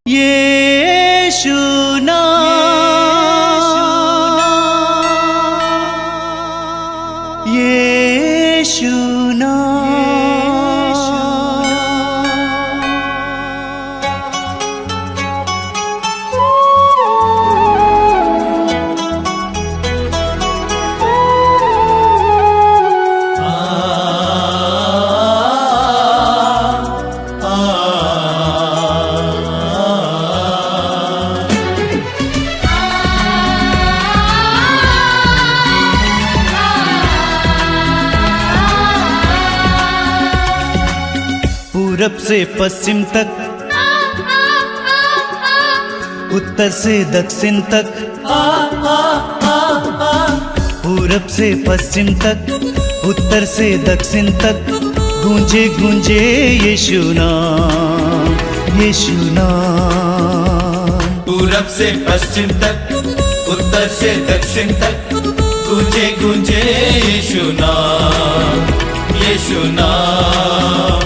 यीशु नाम, यीशु पूरब से पश्चिम तक, उत्तर से दक्षिण तक, पूरब से पश्चिम तक, उत्तर से दक्षिण तक, गूंजे गूंजे यीशु नाम, यीशु नाम। पूरब से पश्चिम तक, उत्तर से दक्षिण तक, गूंजे गूंजे यीशु नाम, यीशु नाम।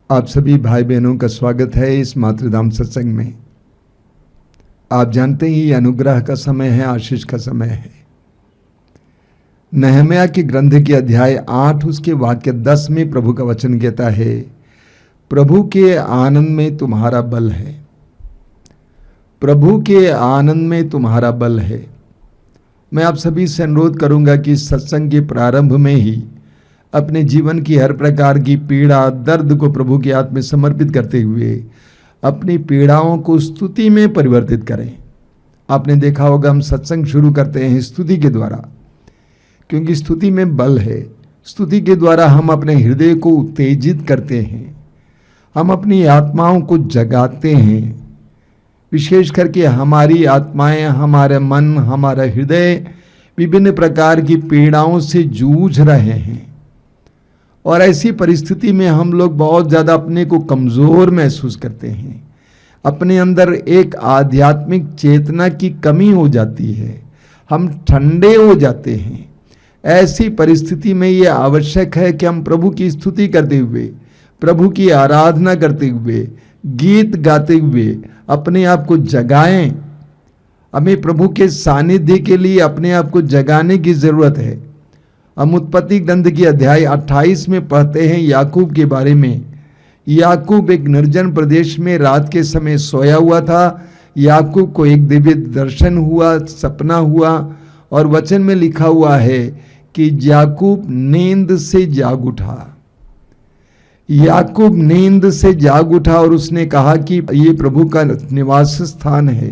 आप सभी भाई बहनों का स्वागत है इस मातृधाम सत्संग में। आप जानते ही अनुग्रह का समय है, आशीष का समय है। नहम्याह के ग्रंथ के अध्याय 8 उसके वाक्य 10 में प्रभु का वचन कहता है, प्रभु के आनंद में तुम्हारा बल है, प्रभु के आनंद में तुम्हारा बल है। मैं आप सभी से अनुरोध करूंगा कि इस सत्संग के प्रारंभ में ही अपने जीवन की हर प्रकार की पीड़ा दर्द को प्रभु के हाथ में समर्पित करते हुए अपनी पीड़ाओं को स्तुति में परिवर्तित करें। आपने देखा होगा हम सत्संग शुरू करते हैं स्तुति के द्वारा, क्योंकि स्तुति में बल है। स्तुति के द्वारा हम अपने हृदय को उत्तेजित करते हैं, हम अपनी आत्माओं को जगाते हैं। विशेष करके हमारी आत्माएं, हमारे मन, हमारा हृदय विभिन्न प्रकार की पीड़ाओं से जूझ रहे हैं और ऐसी परिस्थिति में हम लोग बहुत ज़्यादा अपने को कमज़ोर महसूस करते हैं। अपने अंदर एक आध्यात्मिक चेतना की कमी हो जाती है, हम ठंडे हो जाते हैं। ऐसी परिस्थिति में ये आवश्यक है कि हम प्रभु की स्तुति करते हुए, प्रभु की आराधना करते हुए, गीत गाते हुए अपने आप को जगाएं। हमें प्रभु के सानिध्य के लिए अपने आप को जगाने की ज़रूरत है। हम उत्पत्ति ग्रंथ की अध्याय 28 में पढ़ते हैं याकूब के बारे में। याकूब एक निर्जन प्रदेश में रात के समय सोया हुआ था। याकूब को एक दिव्य दर्शन हुआ, सपना हुआ, और वचन में लिखा हुआ है कि याकूब नींद से जाग उठा। याकूब नींद से जाग उठा और उसने कहा कि ये प्रभु का निवास स्थान है,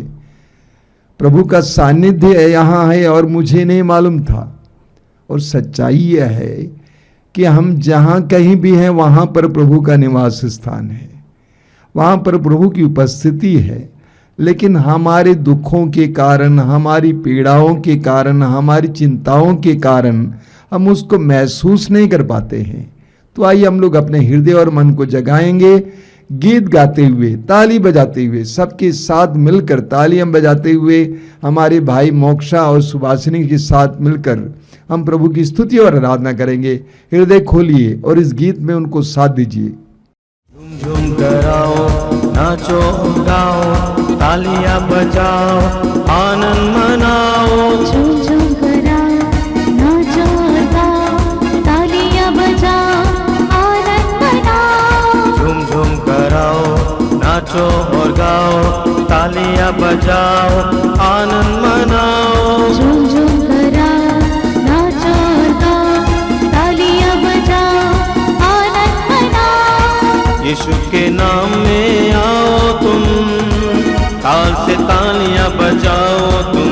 प्रभु का सानिध्य यहाँ है और मुझे नहीं मालूम था। और सच्चाई यह है कि हम जहाँ कहीं भी हैं वहाँ पर प्रभु का निवास स्थान है, वहाँ पर प्रभु की उपस्थिति है। लेकिन हमारे दुखों के कारण, हमारी पीड़ाओं के कारण, हमारी चिंताओं के कारण हम उसको महसूस नहीं कर पाते हैं। तो आइए हम लोग अपने हृदय और मन को जगाएंगे, गीत गाते हुए, ताली बजाते हुए, सबके साथ मिलकर तालियां बजाते हुए, हमारे भाई मोक्षा और सुभाषिनी के साथ मिलकर हम प्रभु की स्तुति और आराधना करेंगे। हृदय खोलिए और इस गीत में उनको साथ दीजिए। झूम झूम कराओ, नाचो गाओ, तालियां बजाओ, आनंद मनाओ। झूम झूम कराओ, नाचो गाओ, तालियां बजाओ, आनंद मनाओ। झूम झूम कराओ, नाचो और गाओ, तालियां बजाओ, आनंद मनाओ। झूम झूम कराओ, नाचो गाओ, तालियां बजाओ, आनंद मनाओ। यीशु के नाम में आओ तुम, ताल से तालियां बजाओ तुम।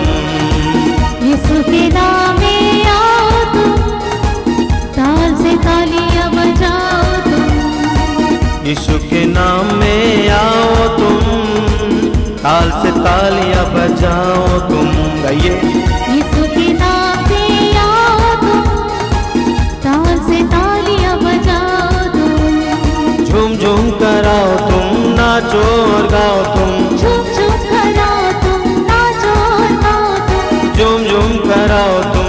यीशु के नाम में आओ तुम, ताल से तालियां बजाओ तुम। यीशु के नाम में आओ तुम, ताल से तालियां बजाओ तुम। गाइए। यीशु के नाम से आओ तुम, ताल से तालियां बजाओ तुम। झूम झूम कराओ तुम, नाचो और गाओ तुम। झूम झूम कराओ तुम, नाचो और गाओ तुम। झूम झूम कराओ तुम,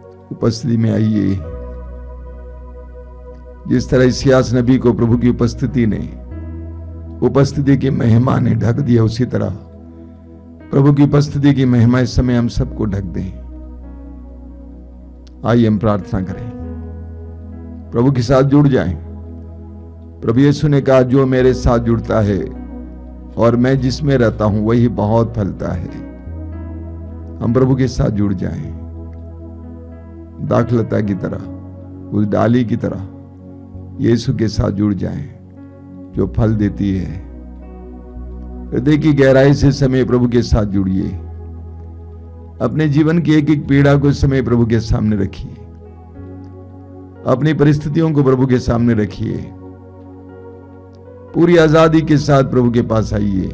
उपस्थिति में आइए। जिस तरह इस्यास नबी को प्रभु की उपस्थिति की महिमा ने ढक दिया, उसी तरह प्रभु की उपस्थिति की महिमा इस समय हम सबको ढक दे। आइए हम प्रार्थना करें, प्रभु के साथ जुड़ जाएं। प्रभु यीशु ने कहा, जो मेरे साथ जुड़ता है और मैं जिसमें रहता हूं वही बहुत फलता है। हम प्रभु के साथ जुड़ जाएं, दाखलता की तरह, उस डाली की तरह यीशु के साथ जुड़ जाएं जो फल देती है। हृदय की गहराई से समय प्रभु के साथ जुड़िए। अपने जीवन की एक एक पीड़ा को इस समय प्रभु के सामने रखिए। अपनी परिस्थितियों को प्रभु के सामने रखिए। पूरी आजादी के साथ प्रभु के पास आइए।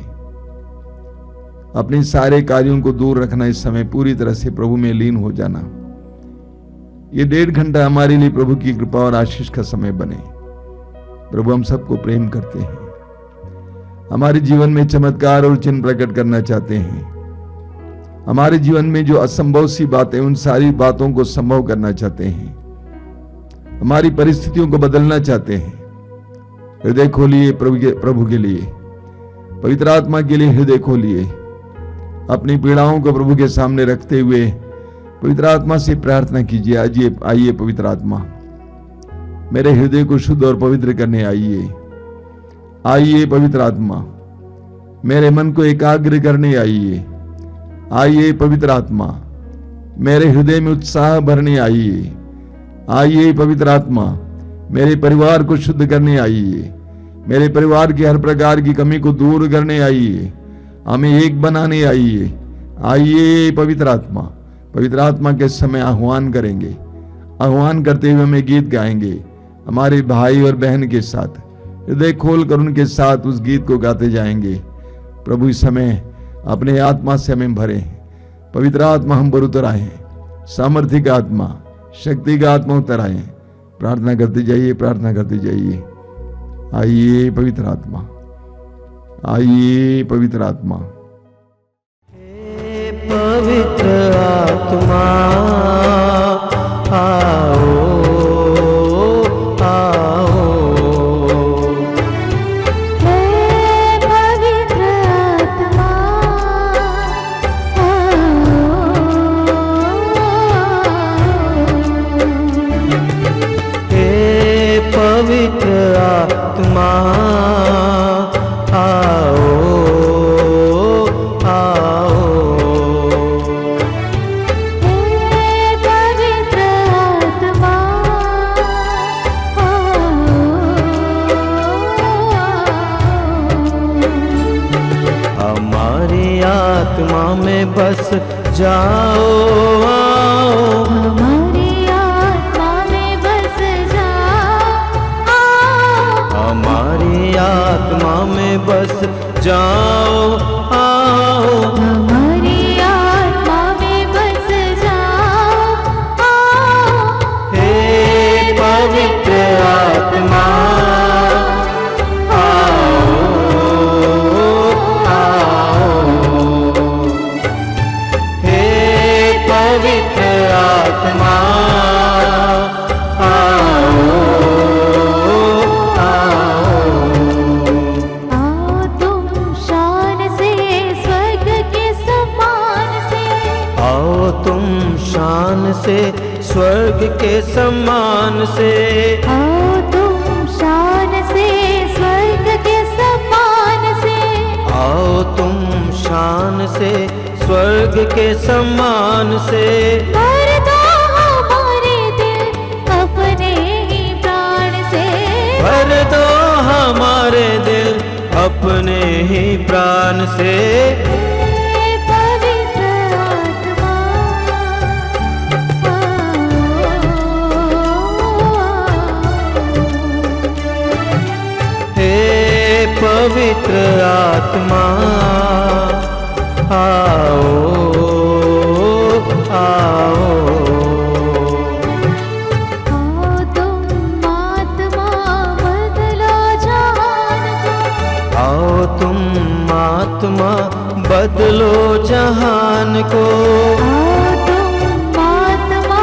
अपने सारे कार्यों को दूर रखना, इस समय पूरी तरह से प्रभु में लीन हो जाना। ये 1.5 घंटा हमारे लिए प्रभु की कृपा और आशीष का समय बने। प्रभु हम सबको प्रेम करते हैं, हमारे जीवन में चमत्कार और चिन्ह प्रकट करना चाहते हैं। हमारे जीवन में जो असंभव सी बातें, उन सारी बातों को संभव करना चाहते हैं। हमारी परिस्थितियों को बदलना चाहते हैं। हृदय खोलिए प्रभु के लिए, पवित्र आत्मा के लिए हृदय खोलिए। अपनी पीड़ाओं को प्रभु के सामने रखते हुए पवित्र आत्मा से प्रार्थना कीजिए। आइए पवित्र आत्मा, मेरे हृदय को शुद्ध और पवित्र करने आइए। आइए पवित्र आत्मा, मेरे मन को एकाग्र करने आइए। आइए पवित्र आत्मा, मेरे हृदय में उत्साह भरने आइए। आइए पवित्र आत्मा, मेरे परिवार को शुद्ध करने आइए। मेरे परिवार की हर प्रकार की कमी को दूर करने आइए। हमें एक बनाने आइए। आइए पवित्र आत्मा के समय आह्वान करेंगे। आह्वान करते हुए हमें गीत गाएंगे हमारे भाई और बहन के साथ। हृदय खोलकर उनके साथ उस गीत को गाते जाएंगे। प्रभु इस समय अपने आत्मा से हमें भरे। पवित्र आत्मा हम पर उतर आए। सामर्थ्य का आत्मा, शक्ति का आत्मा उतर आए। प्रार्थना करते जाइए, प्रार्थना करते जाइए। आइए पवित्र आत्मा, आइए पवित्र आत्मा। पवित्र आत्मा आओ, आओ। हे पवित्र आत्मा हे पवित्र आत्मा आओ, आओ। हमारी आत्मा में बस जाओ, आओ। हमारी आत्मा में बस जाओ, हमारी आत्मा में बस जाओ, आओ। हमारी आत्मा में बस जाओ, हे पवित्र आत्मा आओ, आओ। हे पवित्र आत्मा आओ, आओ। आओ तुम शान से स्वर्ग के समान से, आओ तुम शान से स्वर्ग के सम्मान से, आओ तुम शान से स्वर्ग के समान से, आओ तुम शान से स्वर्ग के सम्मान से। भर दो हमारे दिल अपने ही प्राण से, भर दो हमारे दिल अपने ही प्राण से। हे पवित्र आत्मा हे पवित्र आत्मा आओ, आओ। आओ तुम आत्मा बदलो जहान को, आओ तुम आत्मा बदलो जहान को। आओ तुम आत्मा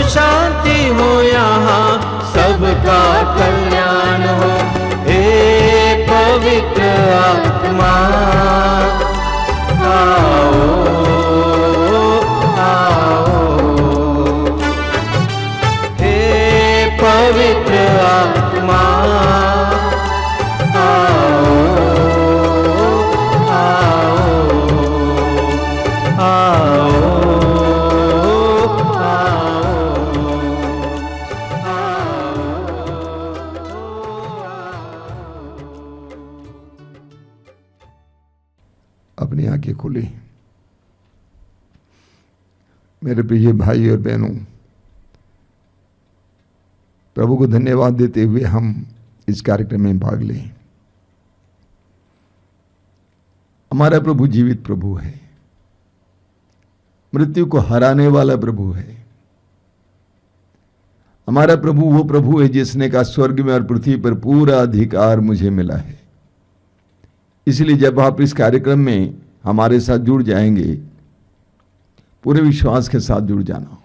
शांति हो यहाँ, सबका कल्याण हो। हे पवित्र आत्मा आओ आओ, हे पवित्र आत्मा आओ आओ अपनी आंखें खोली। मेरे प्रिय भाई और बहनों, प्रभु को धन्यवाद देते हुए हम इस कार्यक्रम में भाग लें। हमारा प्रभु जीवित प्रभु है, मृत्यु को हराने वाला प्रभु है। हमारा प्रभु वो प्रभु है जिसने कहा स्वर्ग में और पृथ्वी पर पूरा अधिकार मुझे मिला है। इसलिए जब आप इस कार्यक्रम में हमारे साथ जुड़ जाएंगे, पूरे विश्वास के साथ जुड़ जाना।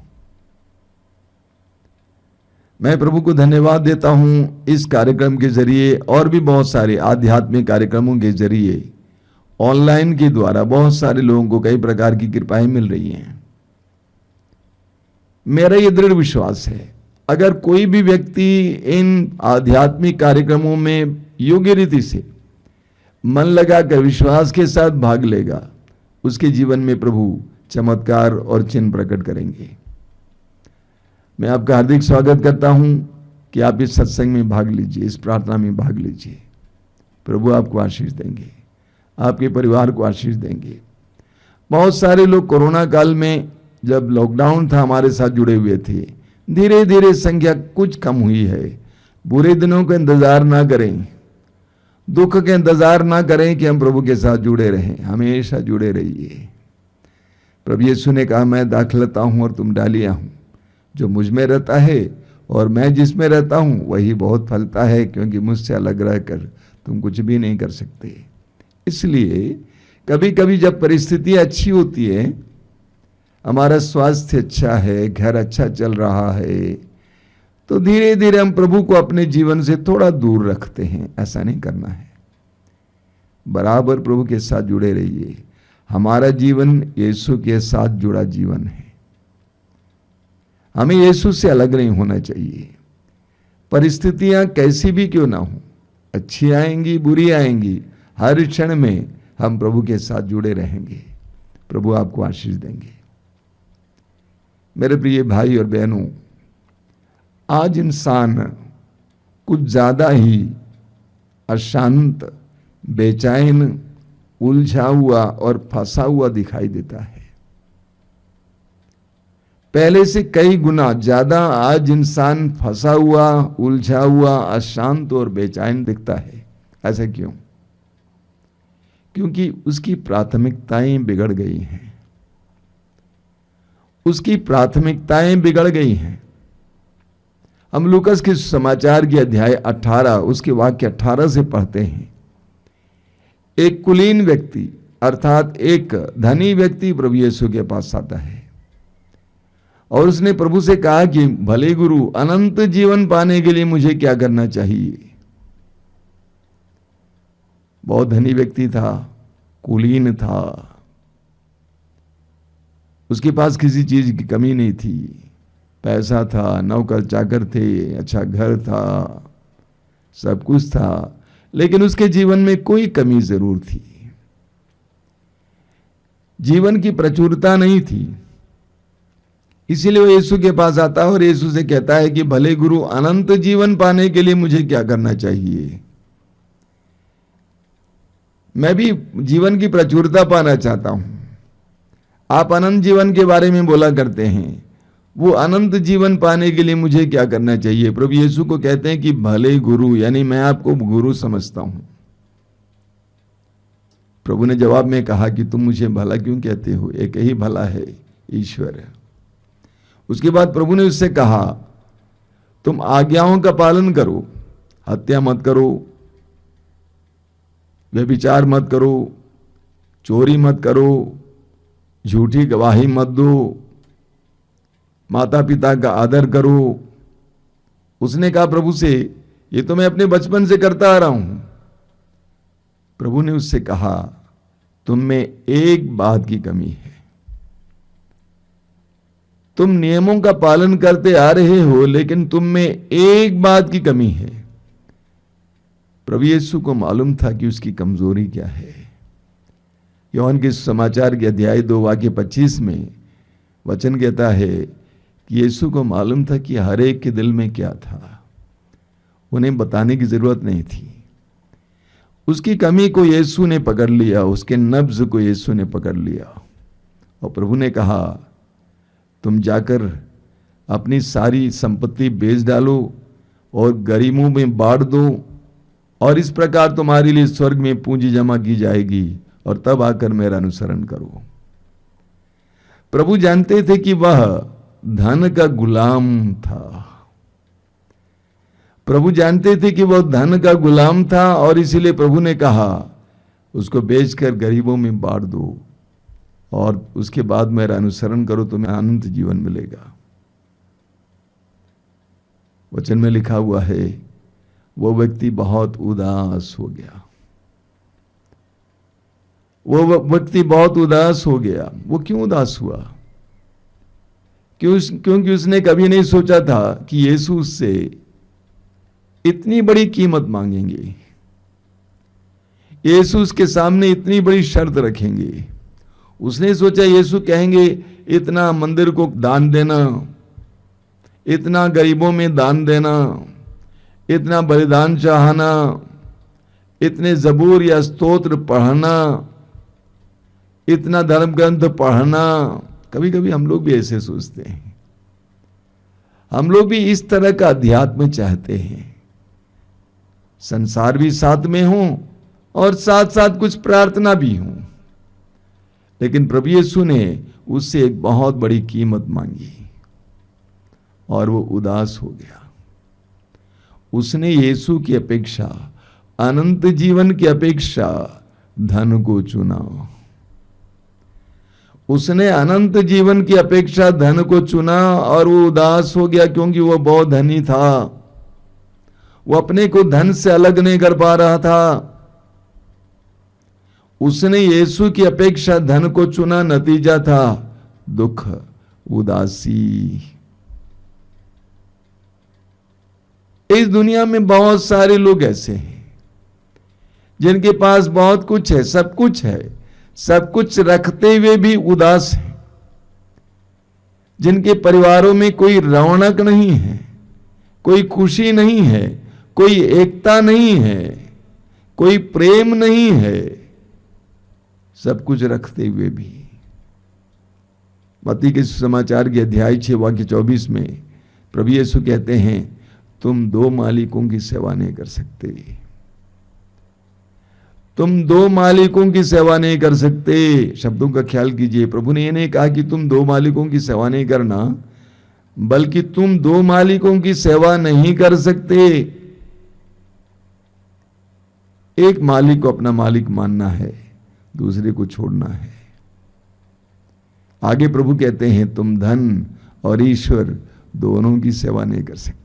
मैं प्रभु को धन्यवाद देता हूं इस कार्यक्रम के जरिए और भी बहुत सारे आध्यात्मिक कार्यक्रमों के जरिए ऑनलाइन के द्वारा बहुत सारे लोगों को कई प्रकार की कृपाएं मिल रही हैं। मेरा यह दृढ़ विश्वास है, अगर कोई भी व्यक्ति इन आध्यात्मिक कार्यक्रमों में योग्य रीति से मन लगाकर विश्वास के साथ भाग लेगा, उसके जीवन में प्रभु चमत्कार और चिन्ह प्रकट करेंगे। मैं आपका हार्दिक स्वागत करता हूं कि आप इस सत्संग में भाग लीजिए, इस प्रार्थना में भाग लीजिए। प्रभु आपको आशीष देंगे, आपके परिवार को आशीष देंगे। बहुत सारे लोग कोरोना काल में जब लॉकडाउन था हमारे साथ जुड़े हुए थे। धीरे धीरे संख्या कुछ कम हुई है। बुरे दिनों का इंतजार ना करें, दुख का इंतजार ना करें कि हम प्रभु के साथ जुड़े रहें, हमेशा जुड़े रहिए। प्रभु यीशु ने कहा, मैं दाखलता हूं और तुम डालियां हूं। जो मुझ में रहता है और मैं जिसमें रहता हूं वही बहुत फलता है, क्योंकि मुझसे अलग रहकर तुम कुछ भी नहीं कर सकते। इसलिए कभी कभी जब परिस्थिति अच्छी होती है, हमारा स्वास्थ्य अच्छा है, घर अच्छा चल रहा है, तो धीरे धीरे हम प्रभु को अपने जीवन से थोड़ा दूर रखते हैं। ऐसा नहीं करना है, बराबर प्रभु के साथ जुड़े रहिए। हमारा जीवन यीशु के साथ जुड़ा जीवन है। हमें यीशु से अलग नहीं होना चाहिए। परिस्थितियां कैसी भी क्यों ना हो, अच्छी आएंगी बुरी आएंगी, हर क्षण में हम प्रभु के साथ जुड़े रहेंगे। प्रभु आपको आशीष देंगे। मेरे प्रिय भाई और बहनों, आज इंसान कुछ ज्यादा ही अशांत, बेचैन, उलझा हुआ और फंसा हुआ दिखाई देता है। पहले से कई गुना ज्यादा आज इंसान फंसा हुआ, उलझा हुआ, अशांत और बेचैन दिखता है। ऐसा क्यों? क्योंकि उसकी प्राथमिकताएं बिगड़ गई हैं। उसकी प्राथमिकताएं बिगड़ गई हैं। हम लूकस के समाचार के अध्याय 18 उसके वाक्य 18 से पढ़ते हैं। एक कुलीन व्यक्ति अर्थात एक धनी व्यक्ति प्रभु यीशु के पास आता है और उसने प्रभु से कहा कि भले गुरु, अनंत जीवन पाने के लिए मुझे क्या करना चाहिए? बहुत धनी व्यक्ति था, कुलीन था, उसके पास किसी चीज की कमी नहीं थी। पैसा था, नौकर चाकर थे, अच्छा घर था, सब कुछ था, लेकिन उसके जीवन में कोई कमी जरूर थी। जीवन की प्रचुरता नहीं थी। इसीलिए वो यीशु के पास आता है और यीशु से कहता है कि भले गुरु, अनंत जीवन पाने के लिए मुझे क्या करना चाहिए? मैं भी जीवन की प्रचुरता पाना चाहता हूं। आप अनंत जीवन के बारे में बोला करते हैं, वो अनंत जीवन पाने के लिए मुझे क्या करना चाहिए? प्रभु यीशु को कहते हैं कि भले गुरु, यानी मैं आपको गुरु समझता हूं। प्रभु ने जवाब में कहा कि तुम मुझे भला क्यों कहते हो? एक ही भला है, ईश्वर। उसके बाद प्रभु ने उससे कहा, तुम आज्ञाओं का पालन करो, हत्या मत करो, व्यभिचार मत करो, चोरी मत करो, झूठी गवाही मत दो, माता पिता का आदर करो। उसने कहा प्रभु से, ये तो मैं अपने बचपन से करता आ रहा हूं। प्रभु ने उससे कहा, तुम में एक बात की कमी है, तुम नियमों का पालन करते आ रहे हो, लेकिन तुम में एक बात की कमी है। प्रभु यीशु को मालूम था कि उसकी कमजोरी क्या है। यूहन्ना के समाचार के अध्याय 2 वाक्य 25 में वचन कहता है कि यीशु को मालूम था कि हर एक के दिल में क्या था, उन्हें बताने की जरूरत नहीं थी। उसकी कमी को यीशु ने पकड़ लिया, उसके नब्ज को यीशु ने पकड़ लिया और प्रभु ने कहा, तुम जाकर अपनी सारी संपत्ति बेच डालो और गरीबों में बांट दो, और इस प्रकार तुम्हारे लिए स्वर्ग में पूंजी जमा की जाएगी, और तब आकर मेरा अनुसरण करो। प्रभु जानते थे कि वह धन का गुलाम था। प्रभु जानते थे कि वह धन का गुलाम था, और इसीलिए प्रभु ने कहा, उसको बेचकर गरीबों में बांट दो और उसके बाद मेरा अनुसरण करो, तुम्हें अनंत जीवन मिलेगा। वचन में लिखा हुआ है, वो व्यक्ति बहुत उदास हो गया। वो व्यक्ति बहुत उदास हो गया। वो क्यों उदास हुआ? क्योंकि उसने कभी नहीं सोचा था कि यीशु उससे इतनी बड़ी कीमत मांगेंगे, यीशु उसके सामने इतनी बड़ी शर्त रखेंगे। उसने सोचा यीशु कहेंगे, इतना मंदिर को दान देना, इतना गरीबों में दान देना, इतना बलिदान चाहना, इतने जबूर या स्तोत्र पढ़ना, इतना धर्म ग्रंथ पढ़ना। कभी कभी हम लोग भी ऐसे सोचते हैं। हम लोग भी इस तरह का अध्यात्म चाहते हैं, संसार भी साथ में हो और साथ साथ कुछ प्रार्थना भी हो। लेकिन प्रभु यीशु ने उससे एक बहुत बड़ी कीमत मांगी और वो उदास हो गया। उसने यीशु की अपेक्षा, अनंत जीवन की अपेक्षा धन को चुना। उसने अनंत जीवन की अपेक्षा धन को चुना और वो उदास हो गया, क्योंकि वो बहुत धनी था। वो अपने को धन से अलग नहीं कर पा रहा था। उसने यीशु की अपेक्षा धन को चुना, नतीजा था दुख, उदासी। इस दुनिया में बहुत सारे लोग ऐसे हैं जिनके पास बहुत कुछ है, सब कुछ है, सब कुछ रखते हुए भी उदास है, जिनके परिवारों में कोई रौनक नहीं है, कोई खुशी नहीं है, कोई एकता नहीं है, कोई प्रेम नहीं है, सब कुछ रखते हुए भी। मत्ती के समाचार के अध्याय 6 वाक्य 24 में प्रभु यीशु कहते हैं, तुम 2 मालिकों की सेवा नहीं कर सकते। तुम 2 मालिकों की सेवा नहीं कर सकते। शब्दों का ख्याल कीजिए। प्रभु ने यह नहीं कहा कि तुम 2 मालिकों की सेवा नहीं करना, बल्कि तुम 2 मालिकों की सेवा नहीं कर सकते। एक मालिक को अपना मालिक मानना है, दूसरे को छोड़ना है। आगे प्रभु कहते हैं, तुम धन और ईश्वर दोनों की सेवा नहीं कर सकते।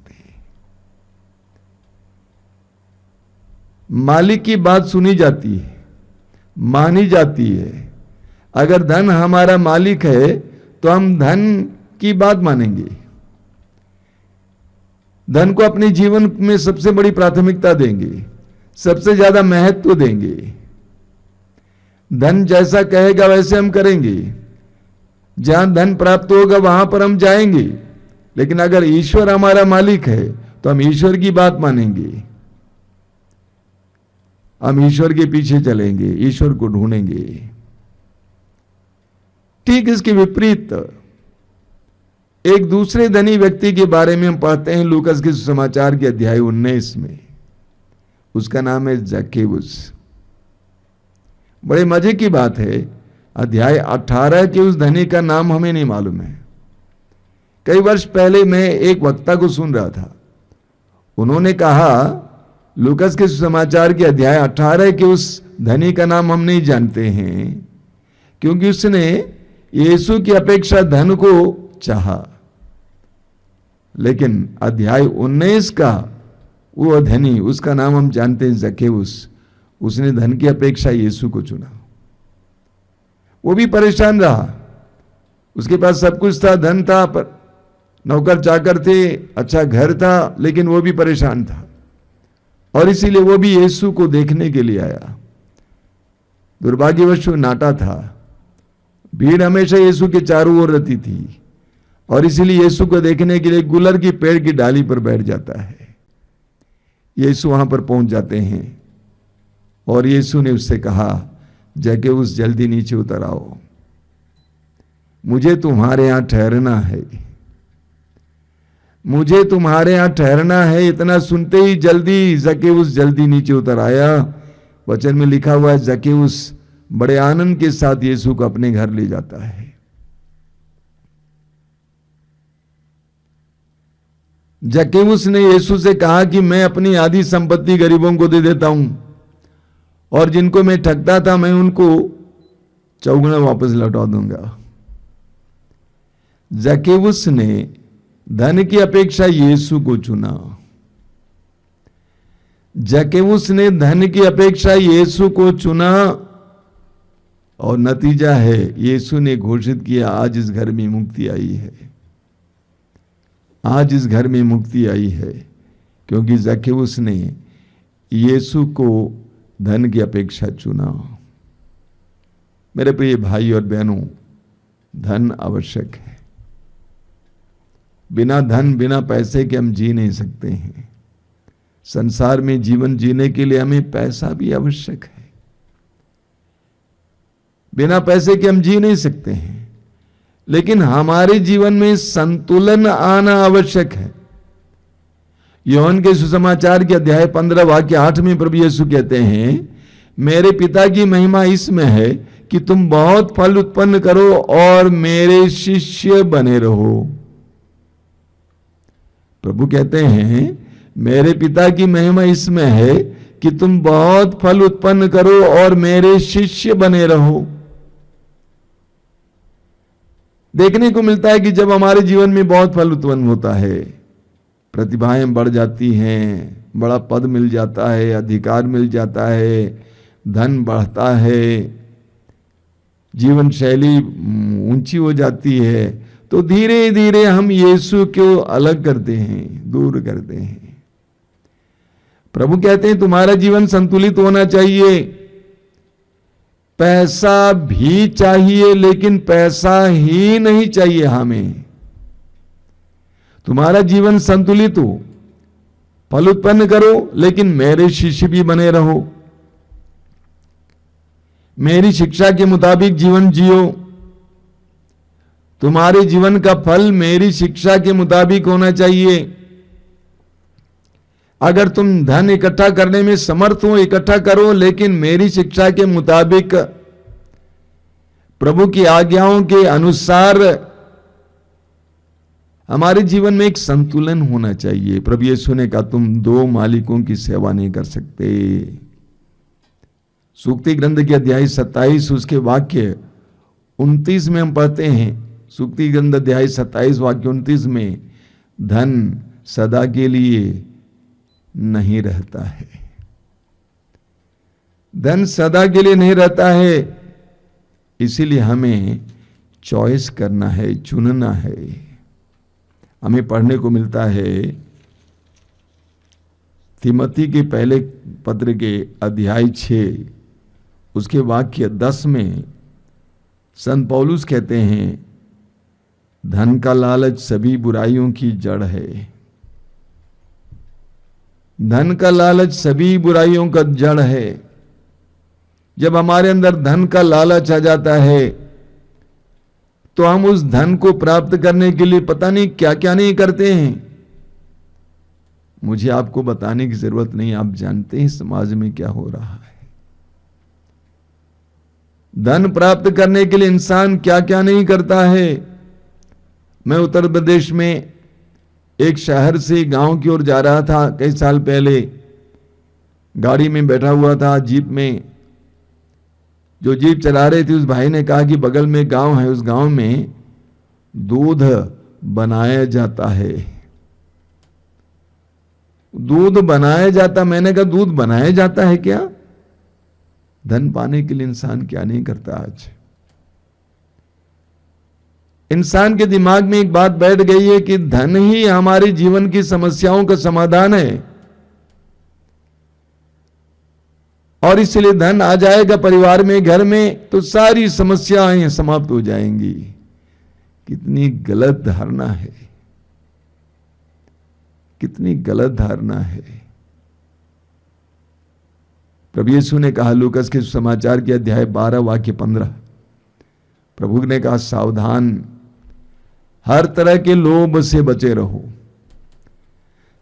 मालिक की बात सुनी जाती है, मानी जाती है। अगर धन हमारा मालिक है तो हम धन की बात मानेंगे, धन को अपने जीवन में सबसे बड़ी प्राथमिकता देंगे, सबसे ज्यादा महत्व देंगे। धन जैसा कहेगा वैसे हम करेंगे, जहां धन प्राप्त होगा वहां पर हम जाएंगे। लेकिन अगर ईश्वर हमारा मालिक है तो हम ईश्वर की बात मानेंगे, हम ईश्वर के पीछे चलेंगे, ईश्वर को ढूंढेंगे। ठीक इसके विपरीत एक दूसरे धनी व्यक्ति के बारे में हम पढ़ते हैं लूकास के समाचार के अध्याय 19 में। उसका नाम है जक्केउस। बड़े मजे की बात है, अध्याय 18 के उस धनी का नाम हमें नहीं मालूम है। कई वर्ष पहले मैं एक वक्ता को सुन रहा था, उन्होंने कहा लूकास के समाचार के अध्याय 18 के उस धनी का नाम हम नहीं जानते हैं, क्योंकि उसने यीशु की अपेक्षा धन को चाहा। लेकिन अध्याय 19 का वो धनी, उसका नाम हम जानते हैं जक्केउस, उसने धन की अपेक्षा यीशु को चुना। वो भी परेशान रहा, उसके पास सब कुछ था, धन था, पर नौकर चाकर थे, अच्छा घर था, लेकिन वो भी परेशान था और इसीलिए वो भी यीशु को देखने के लिए आया। दुर्भाग्यवश नाटा था, भीड़ हमेशा यीशु के चारों ओर रहती थी और इसीलिए यीशु को देखने के लिए गुलर की पेड़ की डाली पर बैठ जाता है। यीशु वहां पर पहुंच जाते हैं और यीशु ने उससे कहा, जक्केउस जल्दी नीचे उतर आओ, मुझे तुम्हारे यहां ठहरना है, मुझे तुम्हारे यहां ठहरना है। इतना सुनते ही जल्दी जक्केउस जल्दी नीचे उतर आया। वचन में लिखा हुआ है, जक्केउस बड़े आनंद के साथ यीशु को अपने घर ले जाता है। जक्केउस ने यीशु से कहा कि मैं अपनी आधी संपत्ति गरीबों को दे देता हूं और जिनको मैं ठगता था मैं उनको चौगुना वापस लौटा दूंगा। जक्केउस ने धन की अपेक्षा यीशु को चुना। जक्केउस ने धन की अपेक्षा यीशु को चुना और नतीजा है, यीशु ने घोषित किया, आज इस घर में मुक्ति आई है, आज इस घर में मुक्ति आई है, क्योंकि जक्केउस ने यीशु को धन की अपेक्षा चुना। मेरे प्रिय भाई और बहनों, धन आवश्यक है। बिना धन, बिना पैसे के हम जी नहीं सकते हैं। संसार में जीवन जीने के लिए हमें पैसा भी आवश्यक है। बिना पैसे के हम जी नहीं सकते हैं, लेकिन हमारे जीवन में संतुलन आना आवश्यक है। यूहन्ना के सुसमाचार के अध्याय 15 वाक्य 8 में प्रभु यीशु कहते हैं, मेरे पिता की महिमा इसमें है कि तुम बहुत फल उत्पन्न करो और मेरे शिष्य बने रहो। प्रभु कहते हैं, मेरे पिता की महिमा इसमें है कि तुम बहुत फल उत्पन्न करो और मेरे शिष्य बने रहो। देखने को मिलता है कि जब हमारे जीवन में बहुत फल उत्पन्न होता है, प्रतिभाएं बढ़ जाती हैं, बड़ा पद मिल जाता है, अधिकार मिल जाता है, धन बढ़ता है, जीवन शैली ऊंची हो जाती है, तो धीरे धीरे हम यीशु को अलग करते हैं, दूर करते हैं। प्रभु कहते हैं तुम्हारा जीवन संतुलित होना चाहिए। पैसा भी चाहिए, लेकिन पैसा ही नहीं चाहिए हमें। तुम्हारा जीवन संतुलित हो, फल उत्पन्न करो, लेकिन मेरे शिष्य भी बने रहो। मेरी शिक्षा के मुताबिक जीवन जियो। तुम्हारे जीवन का फल मेरी शिक्षा के मुताबिक होना चाहिए। अगर तुम धन इकट्ठा करने में समर्थ हो, इकट्ठा करो, लेकिन मेरी शिक्षा के मुताबिक, प्रभु की आज्ञाओं के अनुसार हमारे जीवन में एक संतुलन होना चाहिए। प्रभु यीशु ने कहा तुम दो मालिकों की सेवा नहीं कर सकते। सूक्ति ग्रंथ के अध्याय 27 उसके वाक्य 29 में हम पढ़ते हैं। सूक्ति ग्रंथ अध्याय 27 वाक्य 29 में, धन सदा के लिए नहीं रहता है। धन सदा के लिए नहीं रहता है, इसीलिए हमें चॉइस करना है, चुनना है। हमें पढ़ने को मिलता है तिमोथी के पहले पत्र के अध्याय 6 उसके वाक्य 10 में संत पौलुस कहते हैं, धन का लालच सभी बुराइयों की जड़ है। धन का लालच सभी बुराइयों का जड़ है। जब हमारे अंदर धन का लालच आ जाता है तो हम उस धन को प्राप्त करने के लिए पता नहीं क्या क्या नहीं करते हैं। मुझे आपको बताने की जरूरत नहीं, आप जानते हैं समाज में क्या हो रहा है। धन प्राप्त करने के लिए इंसान क्या क्या नहीं करता है। मैं उत्तर प्रदेश में एक शहर से गांव की ओर जा रहा था कई साल पहले। गाड़ी में बैठा हुआ था, जीप में। जो जीप चला रहे थे उस भाई ने कहा कि बगल में गांव है, उस गांव में दूध बनाया जाता है। दूध बनाया जाता, मैंने कहा दूध बनाया जाता है क्या? धन पाने के लिए इंसान क्या नहीं करता। आज इंसान के दिमाग में एक बात बैठ गई है कि धन ही हमारे जीवन की समस्याओं का समाधान है, और इसलिए धन आ जाएगा परिवार में, घर में, तो सारी समस्याएं समाप्त हो जाएंगी। कितनी गलत धारणा है, कितनी गलत धारणा है। प्रभु यीशु ने कहा लूकास के समाचार के अध्याय 12 वाक्य 15, प्रभु ने कहा सावधान, हर तरह के लोभ से बचे रहो।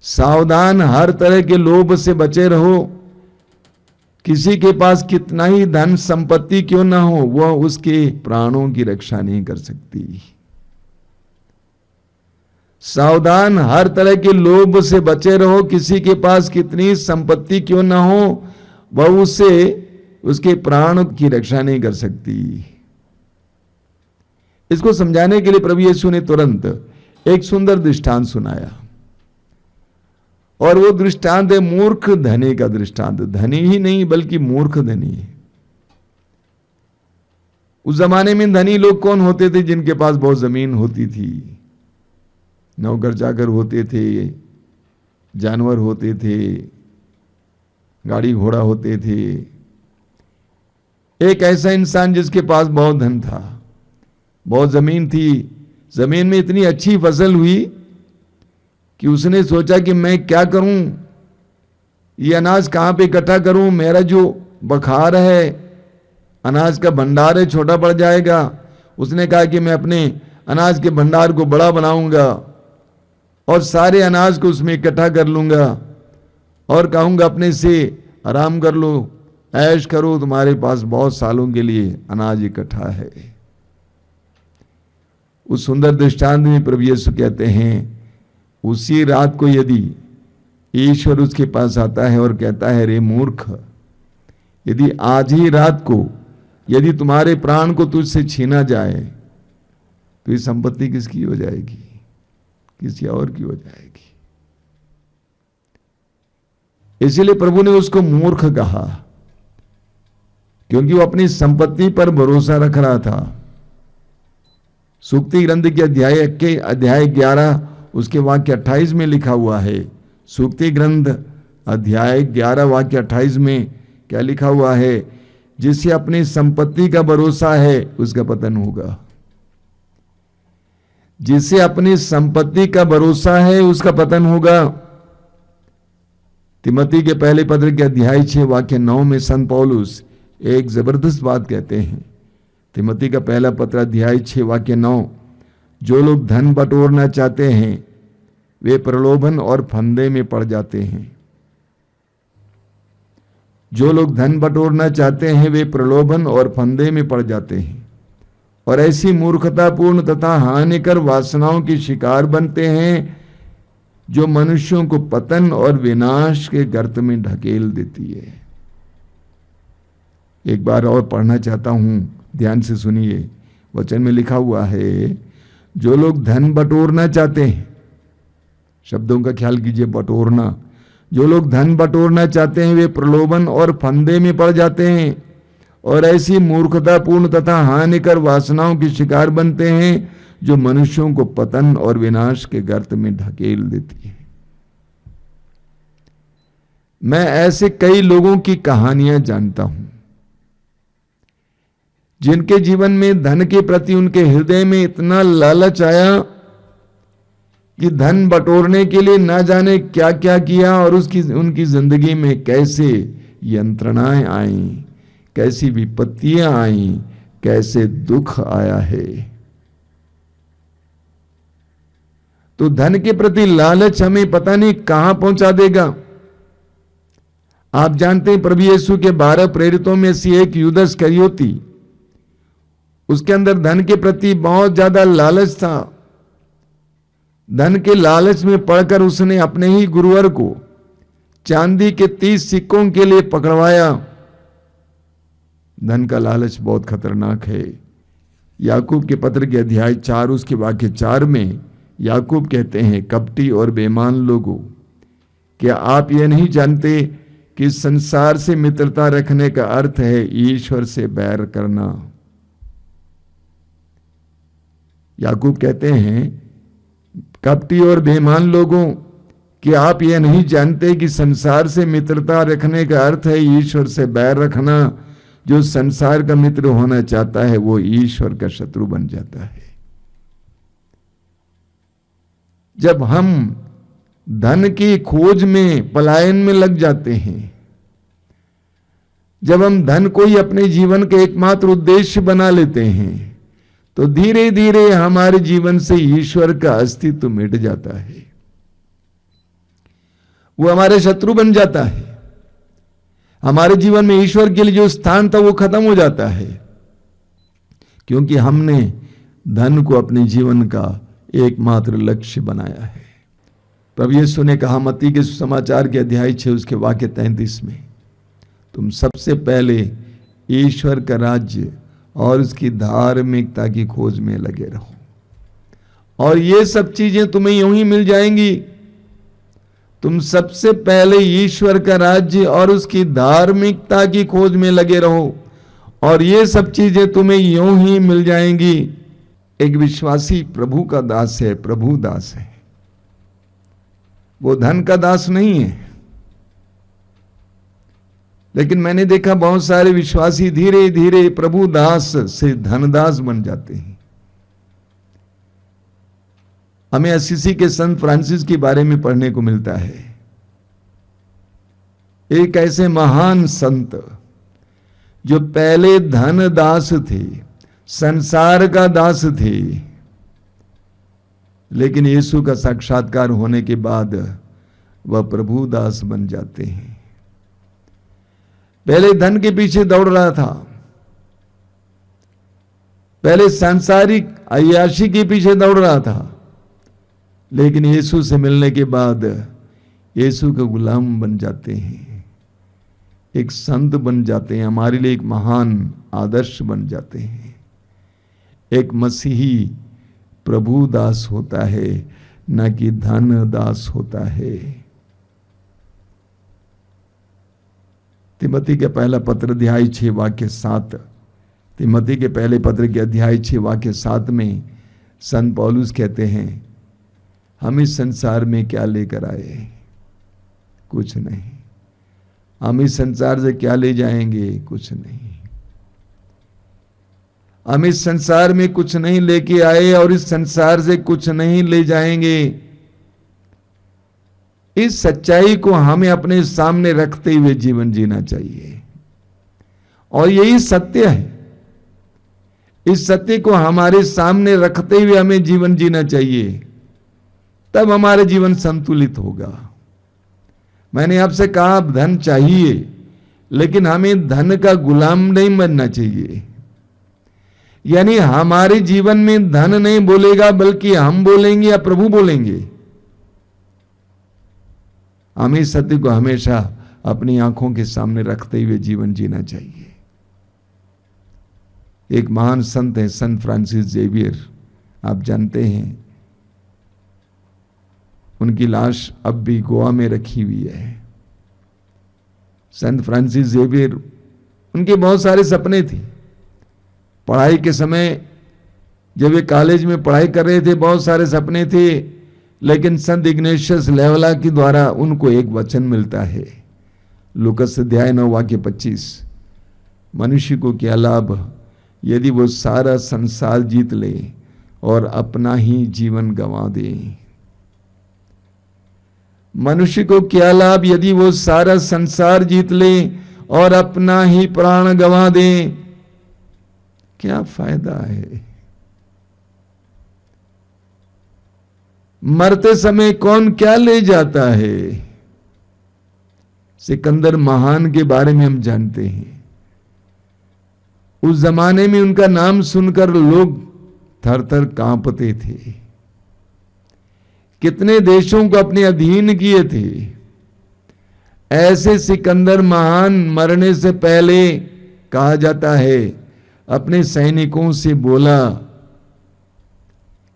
सावधान, हर तरह के लोभ से बचे रहो। किसी के पास कितना ही धन संपत्ति क्यों ना हो, वह उसके प्राणों की रक्षा नहीं कर सकती। सावधान, हर तरह के लोभ से बचे रहो। किसी के पास कितनी संपत्ति क्यों ना हो, वह उसके प्राण की रक्षा नहीं कर सकती। इसको समझाने के लिए प्रभु यीशु ने तुरंत एक सुंदर दृष्टांत सुनाया, और वो दृष्टांत है मूर्ख धनी का दृष्टांत। धनी ही नहीं बल्कि मूर्ख धनी। उस जमाने में धनी लोग कौन होते थे? जिनके पास बहुत जमीन होती थी, नौकर चाकर होते थे, जानवर होते थे, गाड़ी घोड़ा होते थे। एक ऐसा इंसान जिसके पास बहुत धन था, बहुत जमीन थी, जमीन में इतनी अच्छी फसल हुई कि उसने सोचा कि मैं क्या करूं, ये अनाज कहां पे इकट्ठा करूं, मेरा जो बखार है, अनाज का भंडार है, छोटा पड़ जाएगा। उसने कहा कि मैं अपने अनाज के भंडार को बड़ा बनाऊंगा और सारे अनाज को उसमें इकट्ठा कर लूंगा और कहूंगा अपने से आराम कर लो, ऐश करो, तुम्हारे पास बहुत सालों के लिए अनाज इकट्ठा है। उस सुंदर दृष्टांत में प्रभु यीशु कहते हैं, उसी रात को यदि ईश्वर उसके पास आता है और कहता है, रे मूर्ख, यदि आज ही रात को यदि तुम्हारे प्राण को तुझसे छीना जाए तो ये संपत्ति किसकी हो जाएगी? किसी और की हो जाएगी। इसीलिए प्रभु ने उसको मूर्ख कहा, क्योंकि वो अपनी संपत्ति पर भरोसा रख रहा था। सूक्ति ग्रंथ के अध्याय 11 उसके वाक्य 28 में लिखा हुआ है। सूक्ति ग्रंथ अध्याय 11 वाक्य 28 में क्या लिखा हुआ है? जिसे अपनी संपत्ति का भरोसा है उसका पतन होगा। जिसे अपनी संपत्ति का भरोसा है उसका पतन होगा। तिमोथी के पहले पत्र के अध्याय 6 वाक्य 9 में संत पौलुस एक जबरदस्त बात कहते हैं। तिमोथी का पहला पत्र अध्याय 6 वाक्य 9, जो लोग धन बटोरना चाहते हैं वे प्रलोभन और फंदे में पड़ जाते हैं। जो लोग धन बटोरना चाहते हैं वे प्रलोभन और फंदे में पड़ जाते हैं और ऐसी मूर्खतापूर्ण तथा हानिकर वासनाओं के शिकार बनते हैं जो मनुष्यों को पतन और विनाश के गर्त में ढकेल देती है। एक बार और पढ़ना चाहता हूं, ध्यान से सुनिए। वचन में लिखा हुआ है, जो लोग धन बटोरना चाहते हैं, शब्दों का ख्याल कीजिए, बटोरना, जो लोग धन बटोरना चाहते हैं वे प्रलोभन और फंदे में पड़ जाते हैं और ऐसी मूर्खतापूर्ण तथा हानिकर वासनाओं के शिकार बनते हैं जो मनुष्यों को पतन और विनाश के गर्त में ढकेल देती है। मैं ऐसे कई लोगों की कहानियां जानता हूं जिनके जीवन में धन के प्रति उनके हृदय में इतना लालच आया कि धन बटोरने के लिए ना जाने क्या क्या किया और उनकी जिंदगी में कैसे यंत्रणाएं आईं, कैसी विपत्तियां आईं, कैसे दुख आया है। तो धन के प्रति लालच हमें पता नहीं कहां पहुंचा देगा। आप जानते हैं प्रभु यीशु के 12 प्रेरितों में से एक यूदास इस्करियोती, उसके अंदर धन के प्रति बहुत ज्यादा लालच था। धन के लालच में पड़कर उसने अपने ही गुरुवर को चांदी के 30 सिक्कों के लिए पकड़वाया। धन का लालच बहुत खतरनाक है। याकूब के पत्र के अध्याय 4 उसके वाक्य 4 में याकूब कहते हैं, कपटी और बेईमान लोगों, क्या आप ये नहीं जानते कि संसार से मित्रता रखने का अर्थ है ईश्वर से बैर करना? याकूब कहते हैं, कपटी और बेईमान लोगों, कि आप यह नहीं जानते कि संसार से मित्रता रखने का अर्थ है ईश्वर से बैर रखना? जो संसार का मित्र होना चाहता है वो ईश्वर का शत्रु बन जाता है। जब हम धन की खोज में, पलायन में लग जाते हैं, जब हम धन को ही अपने जीवन के एकमात्र उद्देश्य बना लेते हैं, तो धीरे धीरे हमारे जीवन से ईश्वर का अस्तित्व मिट जाता है। वो हमारे शत्रु बन जाता है। हमारे जीवन में ईश्वर के लिए जो स्थान था वो खत्म हो जाता है, क्योंकि हमने धन को अपने जीवन का एकमात्र लक्ष्य बनाया है। प्रभु यीशु ने कहा मत्ती के सुसमाचार के अध्याय 6 उसके वाक्य 33 में, तुम सबसे पहले ईश्वर का राज्य और उसकी धार्मिकता की खोज में लगे रहो, और ये सब चीजें तुम्हें यूं ही मिल जाएंगी। तुम सबसे पहले ईश्वर का राज्य और उसकी धार्मिकता की खोज में लगे रहो, और ये सब चीजें तुम्हें यूं ही मिल जाएंगी। एक विश्वासी प्रभु का दास है, प्रभु दास है, वो धन का दास नहीं है। लेकिन मैंने देखा बहुत सारे विश्वासी धीरे धीरे प्रभु दास से धनदास बन जाते हैं। हमें असीसी के संत फ्रांसिस के बारे में पढ़ने को मिलता है। एक ऐसे महान संत जो पहले धन दास थे, संसार का दास थे, लेकिन यीशु का साक्षात्कार होने के बाद वह प्रभु दास बन जाते हैं। पहले धन के पीछे दौड़ रहा था, पहले सांसारिक अय्याशी के पीछे दौड़ रहा था, लेकिन यीशु से मिलने के बाद यीशु के गुलाम बन जाते हैं, एक संत बन जाते हैं, हमारे लिए एक महान आदर्श बन जाते हैं। एक मसीही प्रभु दास होता है, न कि धन दास होता है। तिमोथी के पहला पत्र अध्याय 6 वाक्य 7, तिमोथी के पहले पत्र के अध्याय 6 वाक्य 7 में संत पौलुस कहते हैं, हम इस संसार में क्या लेकर आए? कुछ नहीं। हम इस संसार से क्या ले जाएंगे? कुछ नहीं। हम इस संसार में कुछ नहीं लेके आए और इस संसार से कुछ नहीं ले जाएंगे। इस सच्चाई को हमें अपने सामने रखते हुए जीवन जीना चाहिए, और यही सत्य है। इस सत्य को हमारे सामने रखते हुए हमें जीवन जीना चाहिए, तब हमारा जीवन संतुलित होगा। मैंने आपसे कहा धन चाहिए, लेकिन हमें धन का गुलाम नहीं बनना चाहिए। यानी हमारे जीवन में धन नहीं बोलेगा, बल्कि हम बोलेंगे या प्रभु बोलेंगे। हमें सत्य को हमेशा अपनी आंखों के सामने रखते हुए जीवन जीना चाहिए। एक महान संत है संत फ्रांसिस जेवियर, आप जानते हैं। उनकी लाश अब भी गोवा में रखी हुई है। संत फ्रांसिस जेवियर, उनके बहुत सारे सपने थे। पढ़ाई के समय जब वे कॉलेज में पढ़ाई कर रहे थे, बहुत सारे सपने थे, लेकिन संत इग्नेशियस लेवला के द्वारा उनको एक वचन मिलता है, लूकस अध्याय 9 वाक्य 25, मनुष्य को क्या लाभ यदि वो सारा संसार जीत ले और अपना ही जीवन गंवा दे। मनुष्य को क्या लाभ यदि वो सारा संसार जीत ले और अपना ही प्राण गंवा दे? क्या फायदा है? मरते समय कौन क्या ले जाता है? सिकंदर महान के बारे में हम जानते हैं। उस जमाने में उनका नाम सुनकर लोग थर थर कांपते थे। कितने देशों को अपने अधीन किए थे। ऐसे सिकंदर महान मरने से पहले कहा जाता है अपने सैनिकों से बोला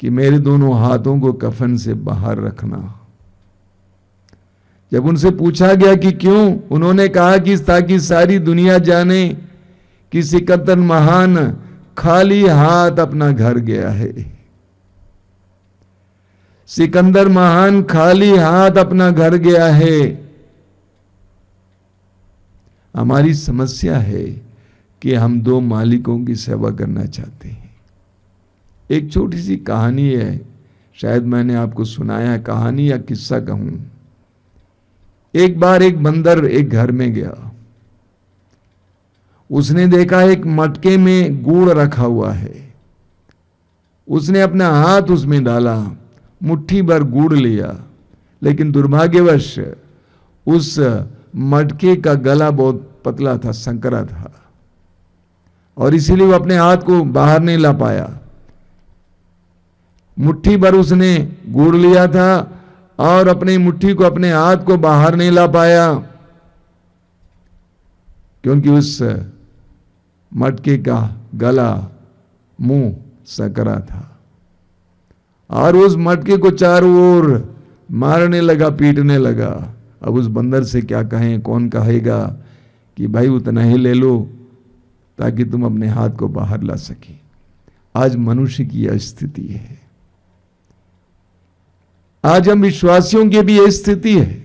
कि मेरे दोनों हाथों को कफन से बाहर रखना, जब उनसे पूछा गया कि क्यों, उन्होंने कहा कि ताकि सारी दुनिया जाने कि सिकंदर महान खाली हाथ अपना घर गया है। सिकंदर महान खाली हाथ अपना घर गया है। हमारी समस्या है कि हम दो मालिकों की सेवा करना चाहते हैं। एक छोटी सी कहानी है, शायद मैंने आपको सुनाया है, कहानी या किस्सा कहूं। एक बार एक बंदर एक घर में गया। उसने देखा एक मटके में गुड़ रखा हुआ है। उसने अपना हाथ उसमें डाला, मुट्ठी भर गुड़ लिया, लेकिन दुर्भाग्यवश उस मटके का गला बहुत पतला था, संकरा था, और इसीलिए वो अपने हाथ को बाहर नहीं ला पाया। मुट्ठी भर उसने गुड़ लिया था और अपनी मुट्ठी को, अपने हाथ को बाहर नहीं ला पाया, क्योंकि उस मटके का गला, मुंह सकरा था। और उस मटके को चारों ओर मारने लगा, पीटने लगा। अब उस बंदर से क्या कहें, कौन कहेगा कि भाई उतना ही ले लो ताकि तुम अपने हाथ को बाहर ला सके। आज मनुष्य की यह स्थिति है। आज हम विश्वासियों की भी यह स्थिति है।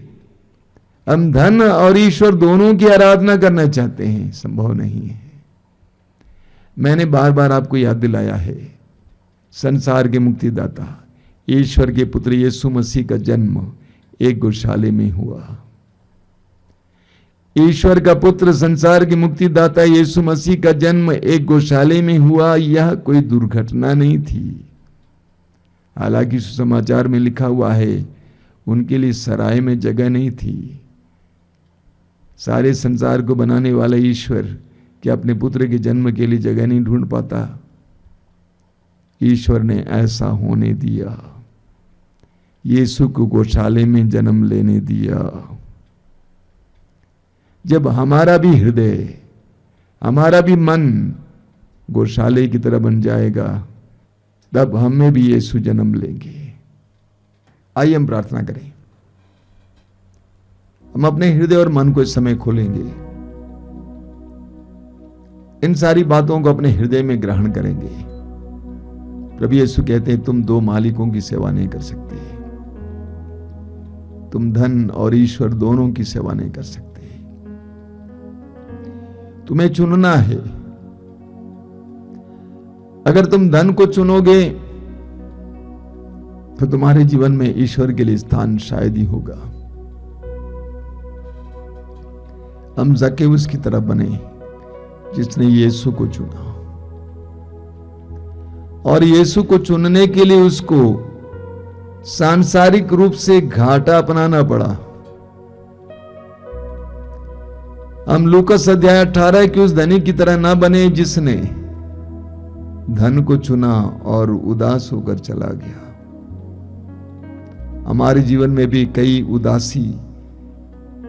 हम धन और ईश्वर दोनों की आराधना करना चाहते हैं, संभव नहीं है। मैंने बार बार आपको याद दिलाया है, संसार के मुक्तिदाता ईश्वर के पुत्र यीशु मसीह का जन्म एक गौशाले में हुआ। ईश्वर का पुत्र, संसार के मुक्तिदाता यीशु मसीह का जन्म एक गौशाले में हुआ। यह कोई दुर्घटना नहीं थी। हालांकि सुसमाचार में लिखा हुआ है उनके लिए सराय में जगह नहीं थी। सारे संसार को बनाने वाला ईश्वर क्या अपने पुत्र के जन्म के लिए जगह नहीं ढूंढ पाता? ईश्वर ने ऐसा होने दिया, यीशु को गौशाले में जन्म लेने दिया। जब हमारा भी हृदय, हमारा भी मन गौशाले की तरह बन जाएगा, तब हमें भी यीशु जन्म लेंगे। आइए हम प्रार्थना करें। हम अपने हृदय और मन को इस समय खोलेंगे, इन सारी बातों को अपने हृदय में ग्रहण करेंगे। प्रभु यीशु कहते हैं तुम दो मालिकों की सेवा नहीं कर सकते। तुम धन और ईश्वर दोनों की सेवा नहीं कर सकते। तुम्हें चुनना है। अगर तुम धन को चुनोगे तो तुम्हारे जीवन में ईश्वर के लिए स्थान शायद ही होगा। हम जक्केउस की तरह बने जिसने यीशु को चुना, और यीशु को चुनने के लिए उसको सांसारिक रूप से घाटा अपनाना पड़ा। हम लूकास अध्याय 18 की उस धनी की तरह ना बने जिसने धन को चुना और उदास होकर चला गया। हमारे जीवन में भी कई उदासी,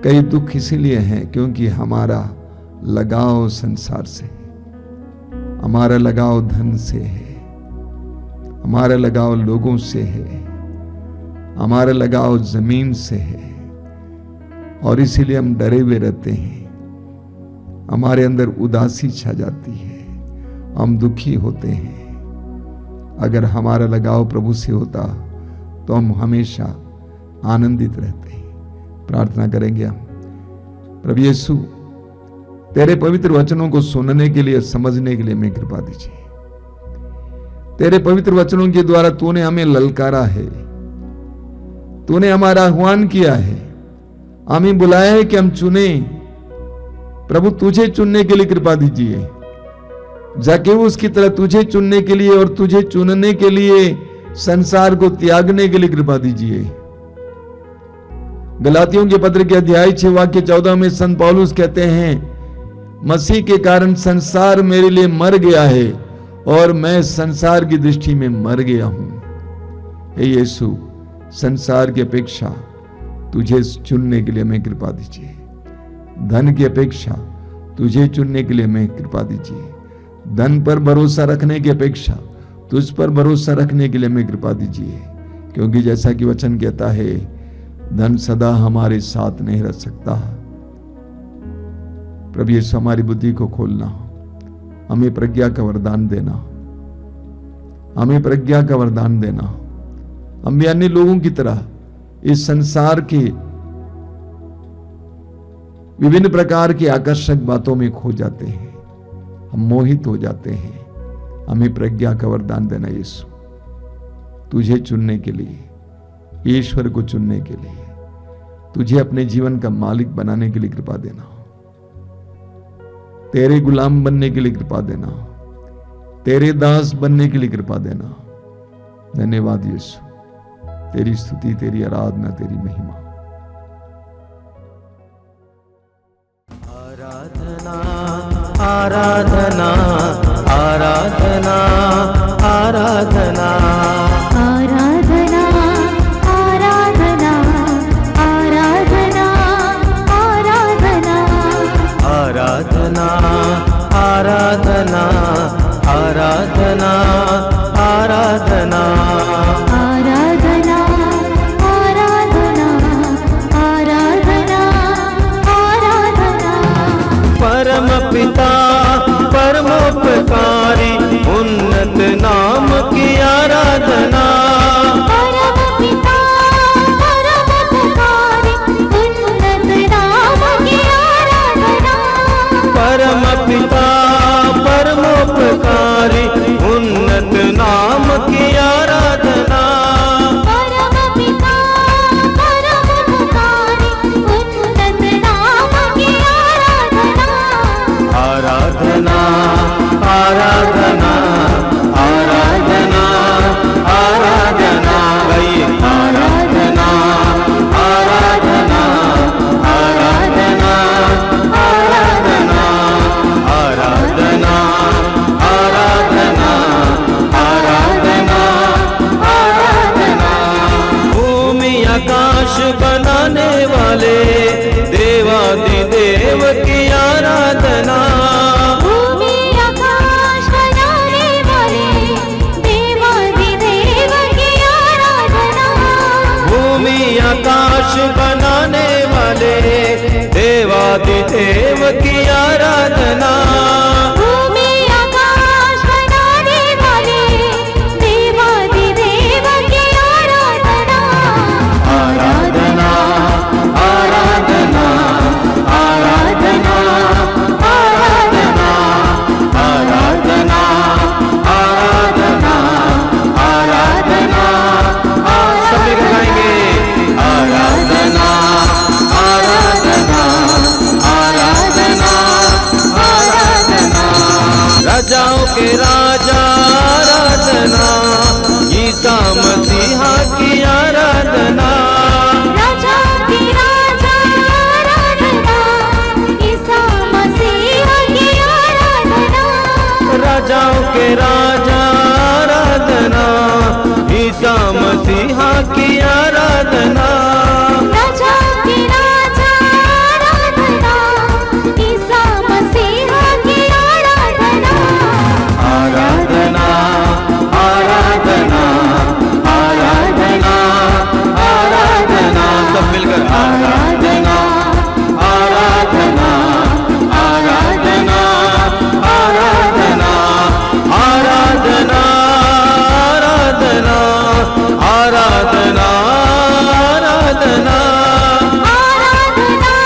कई दुख इसीलिए हैं क्योंकि हमारा लगाव संसार से है, हमारा लगाव धन से है, हमारा लगाव लोगों से है, हमारा लगाव जमीन से है, और इसीलिए हम डरे हुए रहते हैं। हमारे अंदर उदासी छा जाती है, हम दुखी होते हैं। अगर हमारा लगाव प्रभु से होता तो हम हमेशा आनंदित रहते हैं। प्रार्थना करेंगे हम। प्रभु यीशु, तेरे पवित्र वचनों को सुनने के लिए, समझने के लिए हमें कृपा दीजिए। तेरे पवित्र वचनों के द्वारा तूने हमें ललकारा है, तूने हमारा आह्वान किया है, हमें बुलाया है कि हम चुने। प्रभु तुझे चुनने के लिए कृपा दीजिए, जक्केउस की तरह तुझे चुनने के लिए और तुझे चुनने के लिए संसार को त्यागने के लिए कृपा दीजिए। गलातियों के पत्र के अध्याय 6 वाक्य 14 में संत पौलुस कहते हैं, मसीह के कारण संसार मेरे लिए मर गया है और मैं संसार की दृष्टि में मर गया हूं। हे यीशु, संसार की अपेक्षा तुझे चुनने के लिए हमें कृपा दीजिए। धन की अपेक्षा तुझे चुनने के लिए हमें कृपा दीजिए। धन पर भरोसा रखने की अपेक्षा तुझ पर भरोसा रखने के लिए हमें कृपा दीजिए, क्योंकि जैसा कि वचन कहता है, धन सदा हमारे साथ नहीं रह सकता। प्रभु यीशु हमारी बुद्धि को खोलना, हमें प्रज्ञा का वरदान देना, हमें प्रज्ञा का वरदान देना। हम भी अन्य लोगों की तरह इस संसार के विभिन्न प्रकार की आकर्षक बातों में खो जाते हैं, हम मोहित हो जाते हैं। हमें प्रज्ञा का वरदान देना यीशु, तुझे चुनने के लिए, ईश्वर को चुनने के लिए, तुझे अपने जीवन का मालिक बनाने के लिए कृपा देना, तेरे गुलाम बनने के लिए कृपा देना, तेरे दास बनने के लिए कृपा देना। धन्यवाद यीशु, तेरी स्तुति, तेरी आराधना, तेरी महिमा। आराधना आराधना आराधना आराधना आराधना आराधना आराधना आराधना आराधना आराधना आराधना आराधना आराधना आराधना आराधना आराधना परम पिता परमोपकारी उन्नत नाम की आराधना परम पिता परमोपकारी उन्नत नाम की आराधना परम पिता परमोपकारी उन्नत नाम की आराधना परम पिता परमोपकारी उन्नत नाम की आराधना आराधना आराधना आराधना आराधना गाइए आराधना आराधना आराधना आराधना आराधना आराधना आराधना आराधना भूमि आकाश बनाने वाले देवादिदेव की आराधना भूमि आकाश बनाने वाले देवादिदेव की आराधना भूमि आकाश बनाने वाले देवादिदेव की आराधना भूमि आकाश बनाने वाले देवादिदेव की आराधना आराधना आराधना आराधना आराधना आराधना आराधना आराधना सब मिलकर गाएंगे आराधना आराधना आराधना आराधना राजाओं के राजा आराधना ईसा मसीहा की आराधना राजा की राजा आराधना ईसा मसीह की आराधना राजाओं के राजा आराधना ईसा मसीहा की आराधना राजा की राजा आराधना ईसा मसीह की आराधना आराधना आराधना आराधना आराधना सब मिलकर आराधना आराधना आराधना आराधना आराधना आराधना आराधना आराधना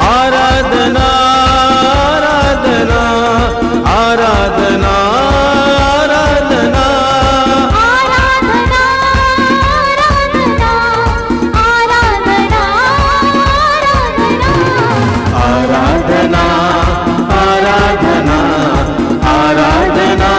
आराधना आराधना आराधना आराधना आराधना आराधना आराधना आराधना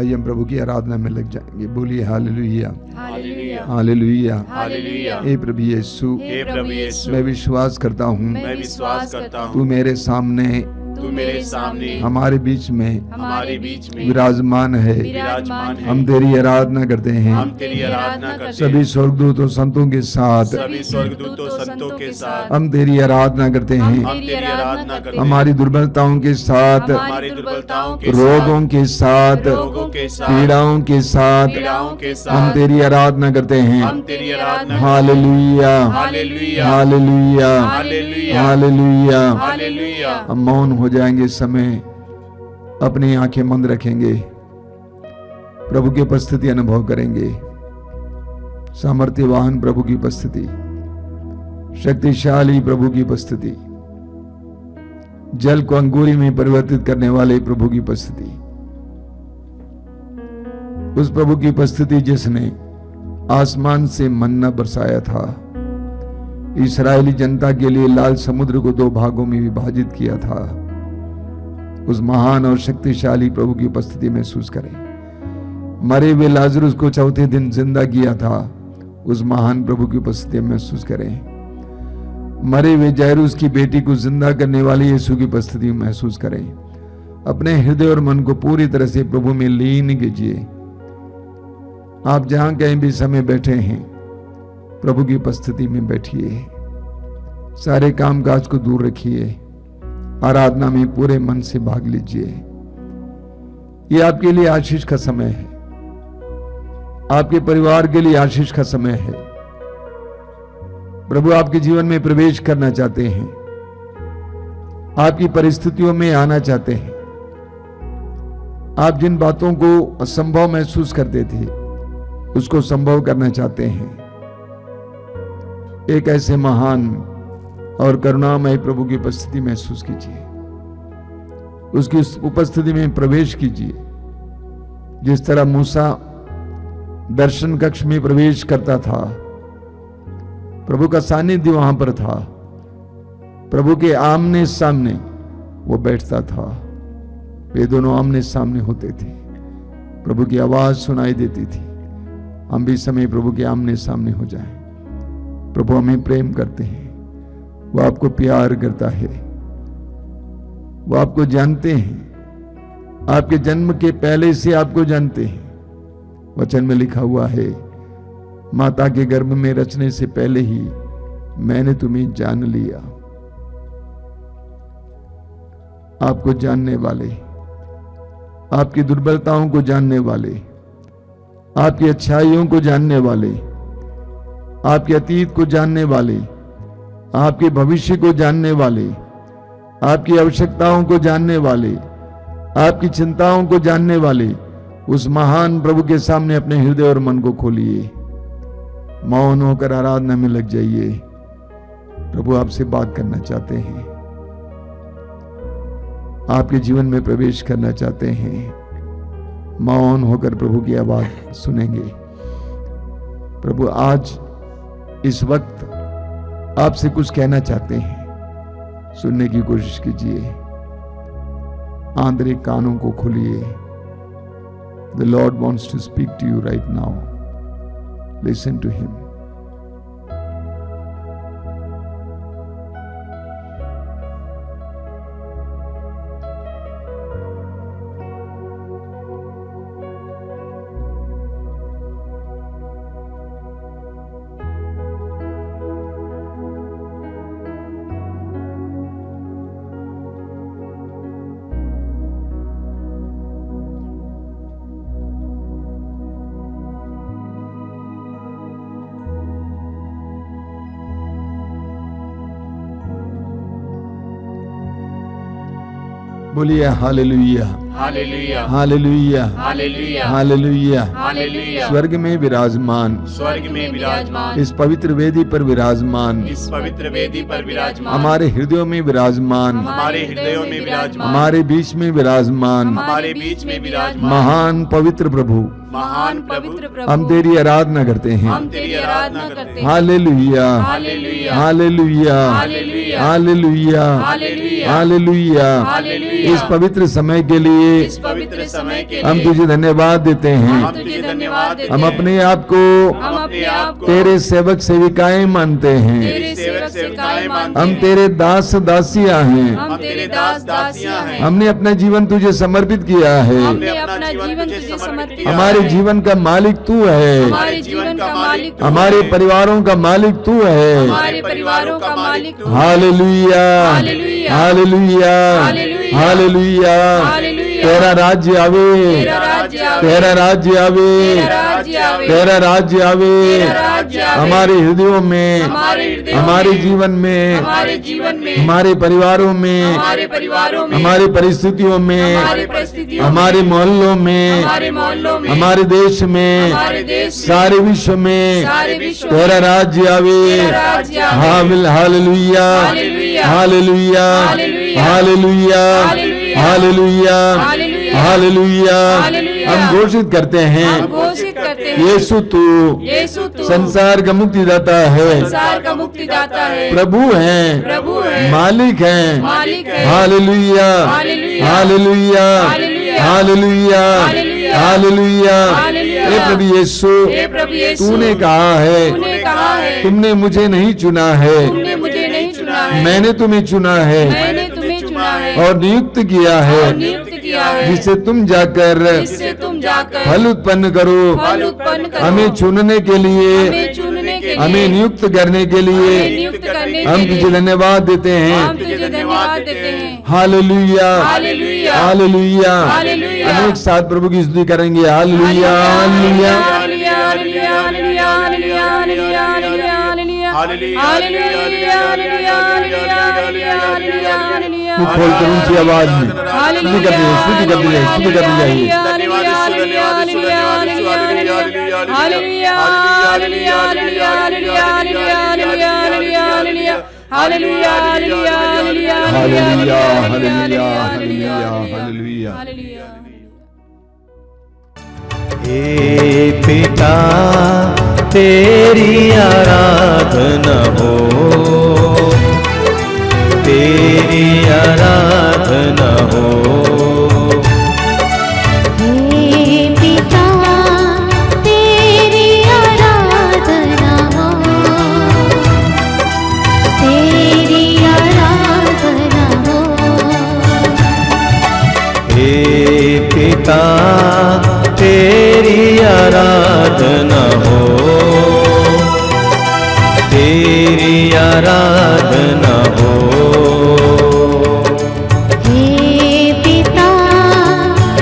आइए हम प्रभु की आराधना में लग जाएंगे। बोलिए हालेलुया, हालेलुया, हालेलुया। हालेलुया। हे प्रभु यीशु, हे प्रभु यीशु, मैं विश्वास करता हूँ मैं विश्वास करता हूँ तू मेरे सामने तू मेरे सामने हमारे बीच में हमारे बीच में विराजमान है। विराजमान है। हम तेरी आराधना करते हैं हम तेरी आराधना करते हैं। सभी स्वर्गदूतों संतों के साथ। सभी स्वर्गदूतों संतों के साथ हम तेरी आराधना करते हैं हम तेरी आराधना करते हैं। हमारी दुर्बलताओं के साथ, हमारी दुर्बलताओं के रोगों के साथ, रोगों के साथ, पीड़ाओं के साथ पीड़ाओं के हम साथ तेरी आराधना करते हैं। हम तेरी आराधना hallelujah, hallelujah, hallelujah, hallelujah, hallelujah. Hallelujah. हम मौन हो जाएंगे इस समय, अपनी आंखें बंद रखेंगे, प्रभु की उपस्थिति अनुभव करेंगे। सामर्थ्यवान प्रभु की उपस्थिति, शक्तिशाली प्रभु की उपस्थिति, जल को अंगूरी में परिवर्तित करने वाले प्रभु की उपस्थिति, उस प्रभु की उपस्थिति जिसने आसमान से मन्ना बरसाया था, इस्राएली जनता के लिए लाल समुद्र को 2 भागों में विभाजित किया था। उस महान और शक्तिशाली प्रभु की उपस्थिति महसूस करें। मरे हुए लाजरुस को चौथे दिन जिंदा किया था, उस महान प्रभु की उपस्थिति महसूस करें। मरे हुए जायरूस की बेटी को जिंदा करने वाले यीशु की उपस्थिति महसूस करें। अपने हृदय और मन को पूरी तरह से प्रभु में लीन कीजिए। आप जहां कहीं भी समय बैठे हैं, प्रभु की उपस्थिति में बैठिए। सारे कामकाज को दूर रखिए, आराधना में पूरे मन से भाग लीजिए। ये आपके लिए आशीष का समय है, आपके परिवार के लिए आशीष का समय है। प्रभु आपके जीवन में प्रवेश करना चाहते हैं, आपकी परिस्थितियों में आना चाहते हैं। आप जिन बातों को असंभव महसूस करते थे, उसको संभव करना चाहते हैं। एक ऐसे महान और करुणामय प्रभु की उपस्थिति महसूस कीजिए, उसकी उपस्थिति में प्रवेश कीजिए। जिस तरह मूसा दर्शन कक्ष में प्रवेश करता था, प्रभु का सानिध्य वहां पर था, प्रभु के आमने सामने वो बैठता था, वे दोनों आमने सामने होते थे, प्रभु की आवाज सुनाई देती थी। हम भी समय प्रभु के आमने सामने हो जाएं। प्रभु हमें प्रेम करते हैं, वो आपको प्यार करता है, वो आपको जानते हैं, आपके जन्म के पहले से आपको जानते हैं। वचन में लिखा हुआ है, माता के गर्भ में रचने से पहले ही मैंने तुम्हें जान लिया। आपको जानने वाले, आपकी दुर्बलताओं को जानने वाले, आपकी अच्छाइयों को जानने वाले, आपके अतीत को जानने वाले, आपके भविष्य को जानने वाले, आपकी आवश्यकताओं को जानने वाले, आपकी चिंताओं को जानने वाले उस महान प्रभु के सामने अपने हृदय और मन को खोलिए। मौन होकर आराधना में लग जाइए। प्रभु आपसे बात करना चाहते हैं, आपके जीवन में प्रवेश करना चाहते हैं। मौन होकर प्रभु की आवाज सुनेंगे। प्रभु आज इस वक्त आपसे कुछ कहना चाहते हैं, सुनने की कोशिश कीजिए। आंतरिक कानों को खोलिए। The Lord wants to speak to you right now. Listen to Him. बोलिए hallelujah, hallelujah, hallelujah, hallelujah, hallelujah. Hallelujah. स्वर्ग में विराजमान, स्वर्ग में विराजमान, इस पवित्र वेदी पर विराजमान, इस पवित्र वेदी पर विराजमान, हमारे हृदयों में विराजमान, हमारे हृदयों में विराजमान, हमारे बीच में विराजमान, हमारे बीच में विराजमान, महान पवित्र प्रभु, महान प्रभु, हम तेरी आराधना करते हैं। हम तेरी आराधना करते हैं। Hallelujah, hallelujah, hallelujah. Hallelujah. Hallelujah, hallelujah, hallelujah. Hallelujah. इस पवित्र समय के लिए इस पवित्र समय के हम लिए तुझे धन्यवाद देते हम हैं। तुझे धन्यवाद देते हम हैं। अपने आप को हम अपने आप को तेरे सेवक सेविकाएं मानते हैं। तेरे सेवक सेविकाएं मानते हम हैं। तेरे दास दासियां हैं। हम तेरे दास दासियां हैं। हमने अपना जीवन तुझे समर्पित किया है। हमने अपना जीवन तुझे समर्पित किया हमारे है। जीवन का मालिक तू है। हमारे जीवन का मालिक तू हमारे है। परिवारों का मालिक तू है। हमारे परिवारों का मालिक तू है। Hallelujah, hallelujah, hallelujah, hallelujah, hallelujah. Hallelujah. तेरा राज्य आवे, तेरा राज्य आवे, तेरा राज्य आवे, तेरा राज्य आवे, तेरा राज्य आवे तेरा राज्य आवे। हमारे हृदयों में, हमारे हृदयों हमारे में, जीवन में, हमारे जीवन में, हमारे परिवारों में, हमारे परिवारों में, हमारी परिस्थितियों में, हमारी परिस्थितियों में, हमारे मोहल्लों में, हमारे मोहल्लों में, हमारे देश में, हमारे देश में, सारे विश्व में सारे विश्व में, तेरा राज्य आवे। तेरा राज्य आवे। Hallelujah, hallelujah, hallelujah, hallelujah, hallelujah, hallelujah, hallelujah, hallelujah, hallelujah. Hallelujah. हम घोषित करते हम हैं घोषित करते हैं यीशु तू यीशु तू संसार का मुक्तिदाता है, संसार का मुक्तिदाता है, प्रभु है, प्रभु है, मालिक है। मालिक है। Hallelujah, hallelujah, hallelujah, hallelujah, hallelujah, hallelujah, hallelujah. Hallelujah. हे प्रभु यीशु, हे प्रभु यीशु, तूने कहा है, तूने कहा है, तुमने मुझे नहीं चुना है, तुमने मुझे नहीं चुना है, मैंने तुम्हें चुना है मैंने तुम्हें चुना है और नियुक्त किया और है, नियुक्त किया है, जिससे तुम जाकर जिससे तुम जाकर फल उत्पन्न करो, फल उत्पन्न करो, हमें चुनने के लिए, हमें चुनने के लिए, हमें नियुक्त करने के हमें लिए नियुक्त करने के हम लिए तुझे धन्यवाद देते हैं। हम तुझे धन्यवाद देते हैं। Hallelujah, hallelujah, hallelujah. हालेलुया। हम एक साथ प्रभु की स्तुति करेंगे। Hallelujah, hallelujah. Hallelujah, hallelujah, hallelujah, hallelujah, hallelujah, hallelujah, hallelujah, hallelujah, hallelujah, hallelujah, hallelujah, hallelujah. मुख खोलकर ऊंची आवाज में स्तुति करनी है, स्तुति करनी है, स्तुति करनी चाहिए। Hallelujah, hallelujah, hallelujah, hallelujah. हे पिता तेरी आराधना हो, तेरी आराधना हो। हे पिता तेरी आराधना हो, तेरी आराधना हो। हे पिता तेरी आराधना हो, तेरी आराधना हो। हे पिता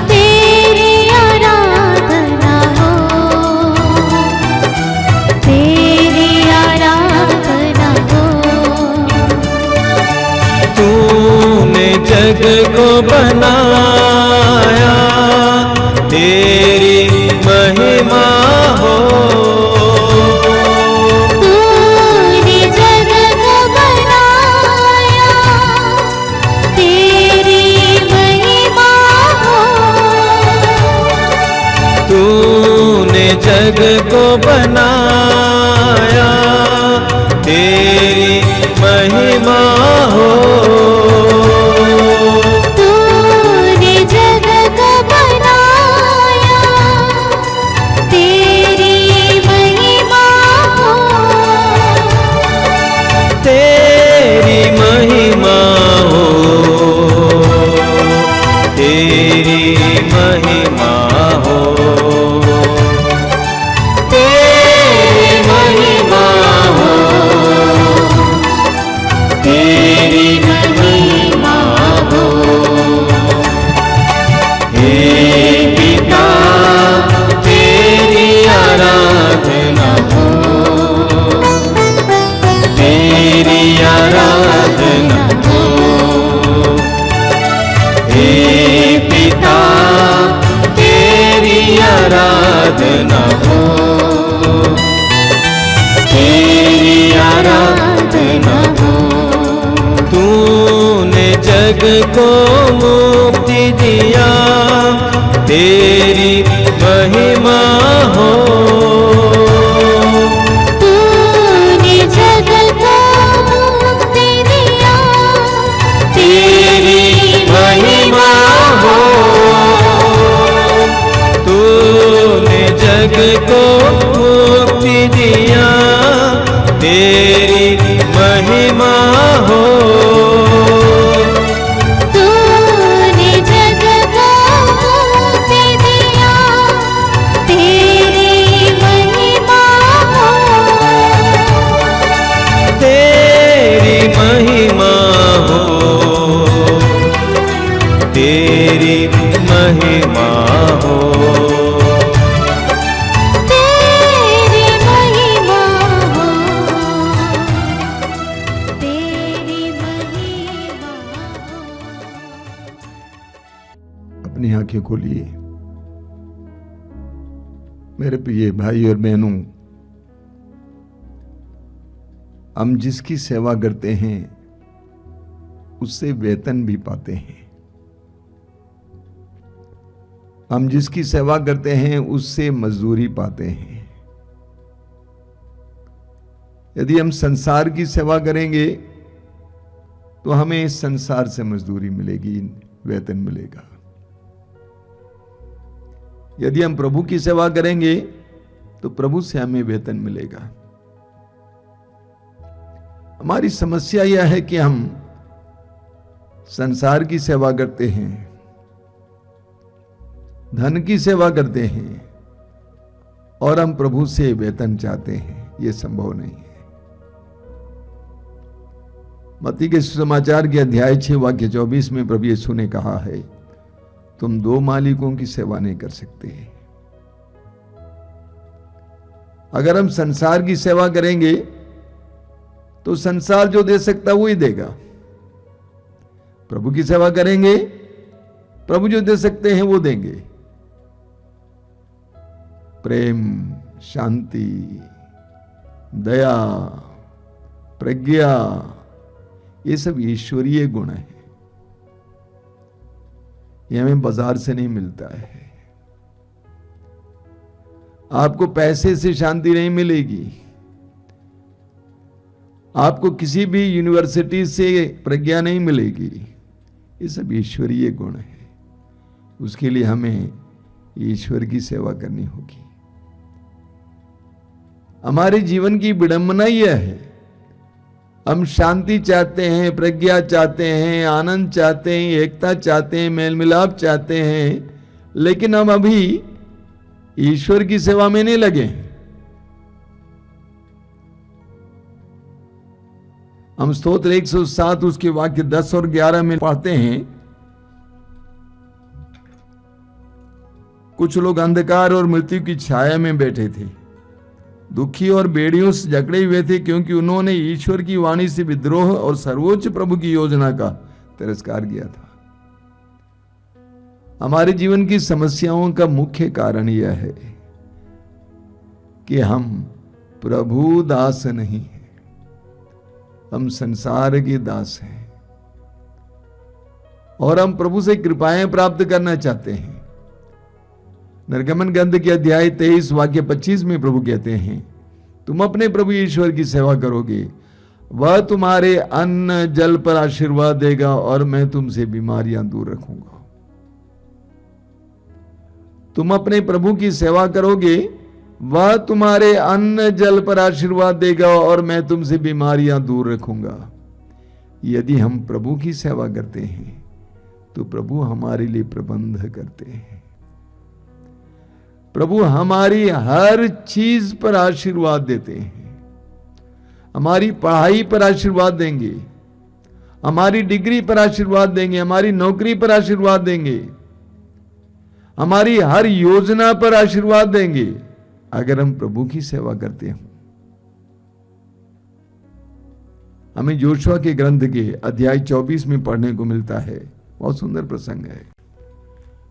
तेरी आराधना हो, तेरी आराधना हो। तूने जग को बनाया, तेरी महिमा हो। तूने जग को बनाया, तेरी महिमा हो। तूने जग को बनाया, तेरी महिमा हो। तूने जग को बनाया, तेरी महिमा हो। तेरी महिमा हो, तेरी महिमा हो, तेरी महिमा हो, तेरी महिमा हो। हे पिता तेरी आराधना हो, तेरी आराधना हो। हे पिता तेरी आराधना हो, तेरी आराधना हो। तूने जग को मुक्ति दिया, तेरी महिमा हो। तूने जग को मुक्ति दिया, निधिया तेरी महिमा हो। तूने जग को मुक्ति दिया, तेरी महिमा हो। तेरी महिमा हो, तेरी महिमा हो। तेरी महिमा हो, तेरी महिमा हो। अपनी आंखें खोलिए। मेरे प्रिय भाई और बहनों, हम जिसकी सेवा करते हैं उससे वेतन भी पाते हैं। हम जिसकी सेवा करते हैं उससे मजदूरी पाते हैं। यदि हम संसार की सेवा करेंगे तो हमें इस संसार से मजदूरी मिलेगी, वेतन मिलेगा। यदि हम प्रभु की सेवा करेंगे तो प्रभु से हमें वेतन मिलेगा। हमारी समस्या यह है कि हम संसार की सेवा करते हैं, धन की सेवा करते हैं और हम प्रभु से वेतन चाहते हैं। यह संभव नहीं है। मत्ती के सुसमाचार के अध्याय 6 वाक्य 24 में प्रभु यीशु ने कहा है, तुम दो मालिकों की सेवा नहीं कर सकते। अगर हम संसार की सेवा करेंगे तो संसार जो दे सकता है वो ही देगा। प्रभु की सेवा करेंगे, प्रभु जो दे सकते हैं वो देंगे। प्रेम, शांति, दया, प्रज्ञा, ये सब ईश्वरीय गुण है। ये हमें बाजार से नहीं मिलता है। आपको पैसे से शांति नहीं मिलेगी, आपको किसी भी यूनिवर्सिटी से प्रज्ञा नहीं मिलेगी। ये सब ईश्वरीय गुण है। उसके लिए हमें ईश्वर की सेवा करनी होगी। हमारे जीवन की विडंबना यह है, हम शांति चाहते हैं, प्रज्ञा चाहते हैं, आनंद चाहते हैं, एकता चाहते हैं, मेल मिलाप चाहते हैं, लेकिन हम अभी ईश्वर की सेवा में नहीं लगे। हम स्तोत्र 107 उसके वाक्य 10 और 11 में पढ़ते हैं, कुछ लोग अंधकार और मृत्यु की छाया में बैठे थे, दुखी और बेड़ियों से जकड़े हुए थे, क्योंकि उन्होंने ईश्वर की वाणी से विद्रोह और सर्वोच्च प्रभु की योजना का तिरस्कार किया था। हमारे जीवन की समस्याओं का मुख्य कारण यह है कि हम प्रभु दास नहीं हैं, हम संसार के दास हैं और हम प्रभु से कृपाएं प्राप्त करना चाहते हैं। निर्गमन ग्रंथ के अध्याय 23 वाक्य 25 में प्रभु कहते हैं, तुम अपने प्रभु ईश्वर की सेवा करोगे, वह तुम्हारे अन्न जल पर आशीर्वाद देगा और मैं तुमसे बीमारियां दूर रखूंगा। तुम अपने प्रभु की सेवा करोगे, वह तुम्हारे अन्न जल पर आशीर्वाद देगा और मैं तुमसे बीमारियां दूर रखूंगा। यदि हम प्रभु की सेवा करते हैं तो प्रभु हमारे लिए प्रबंध करते हैं। प्रभु हमारी हर चीज पर आशीर्वाद देते हैं। हमारी पढ़ाई पर आशीर्वाद देंगे, हमारी डिग्री पर आशीर्वाद देंगे, हमारी नौकरी पर आशीर्वाद देंगे, हमारी हर योजना पर आशीर्वाद देंगे अगर हम प्रभु की सेवा करते हैं। हमें योशुआ के ग्रंथ के अध्याय 24 में पढ़ने को मिलता है, बहुत सुंदर प्रसंग है।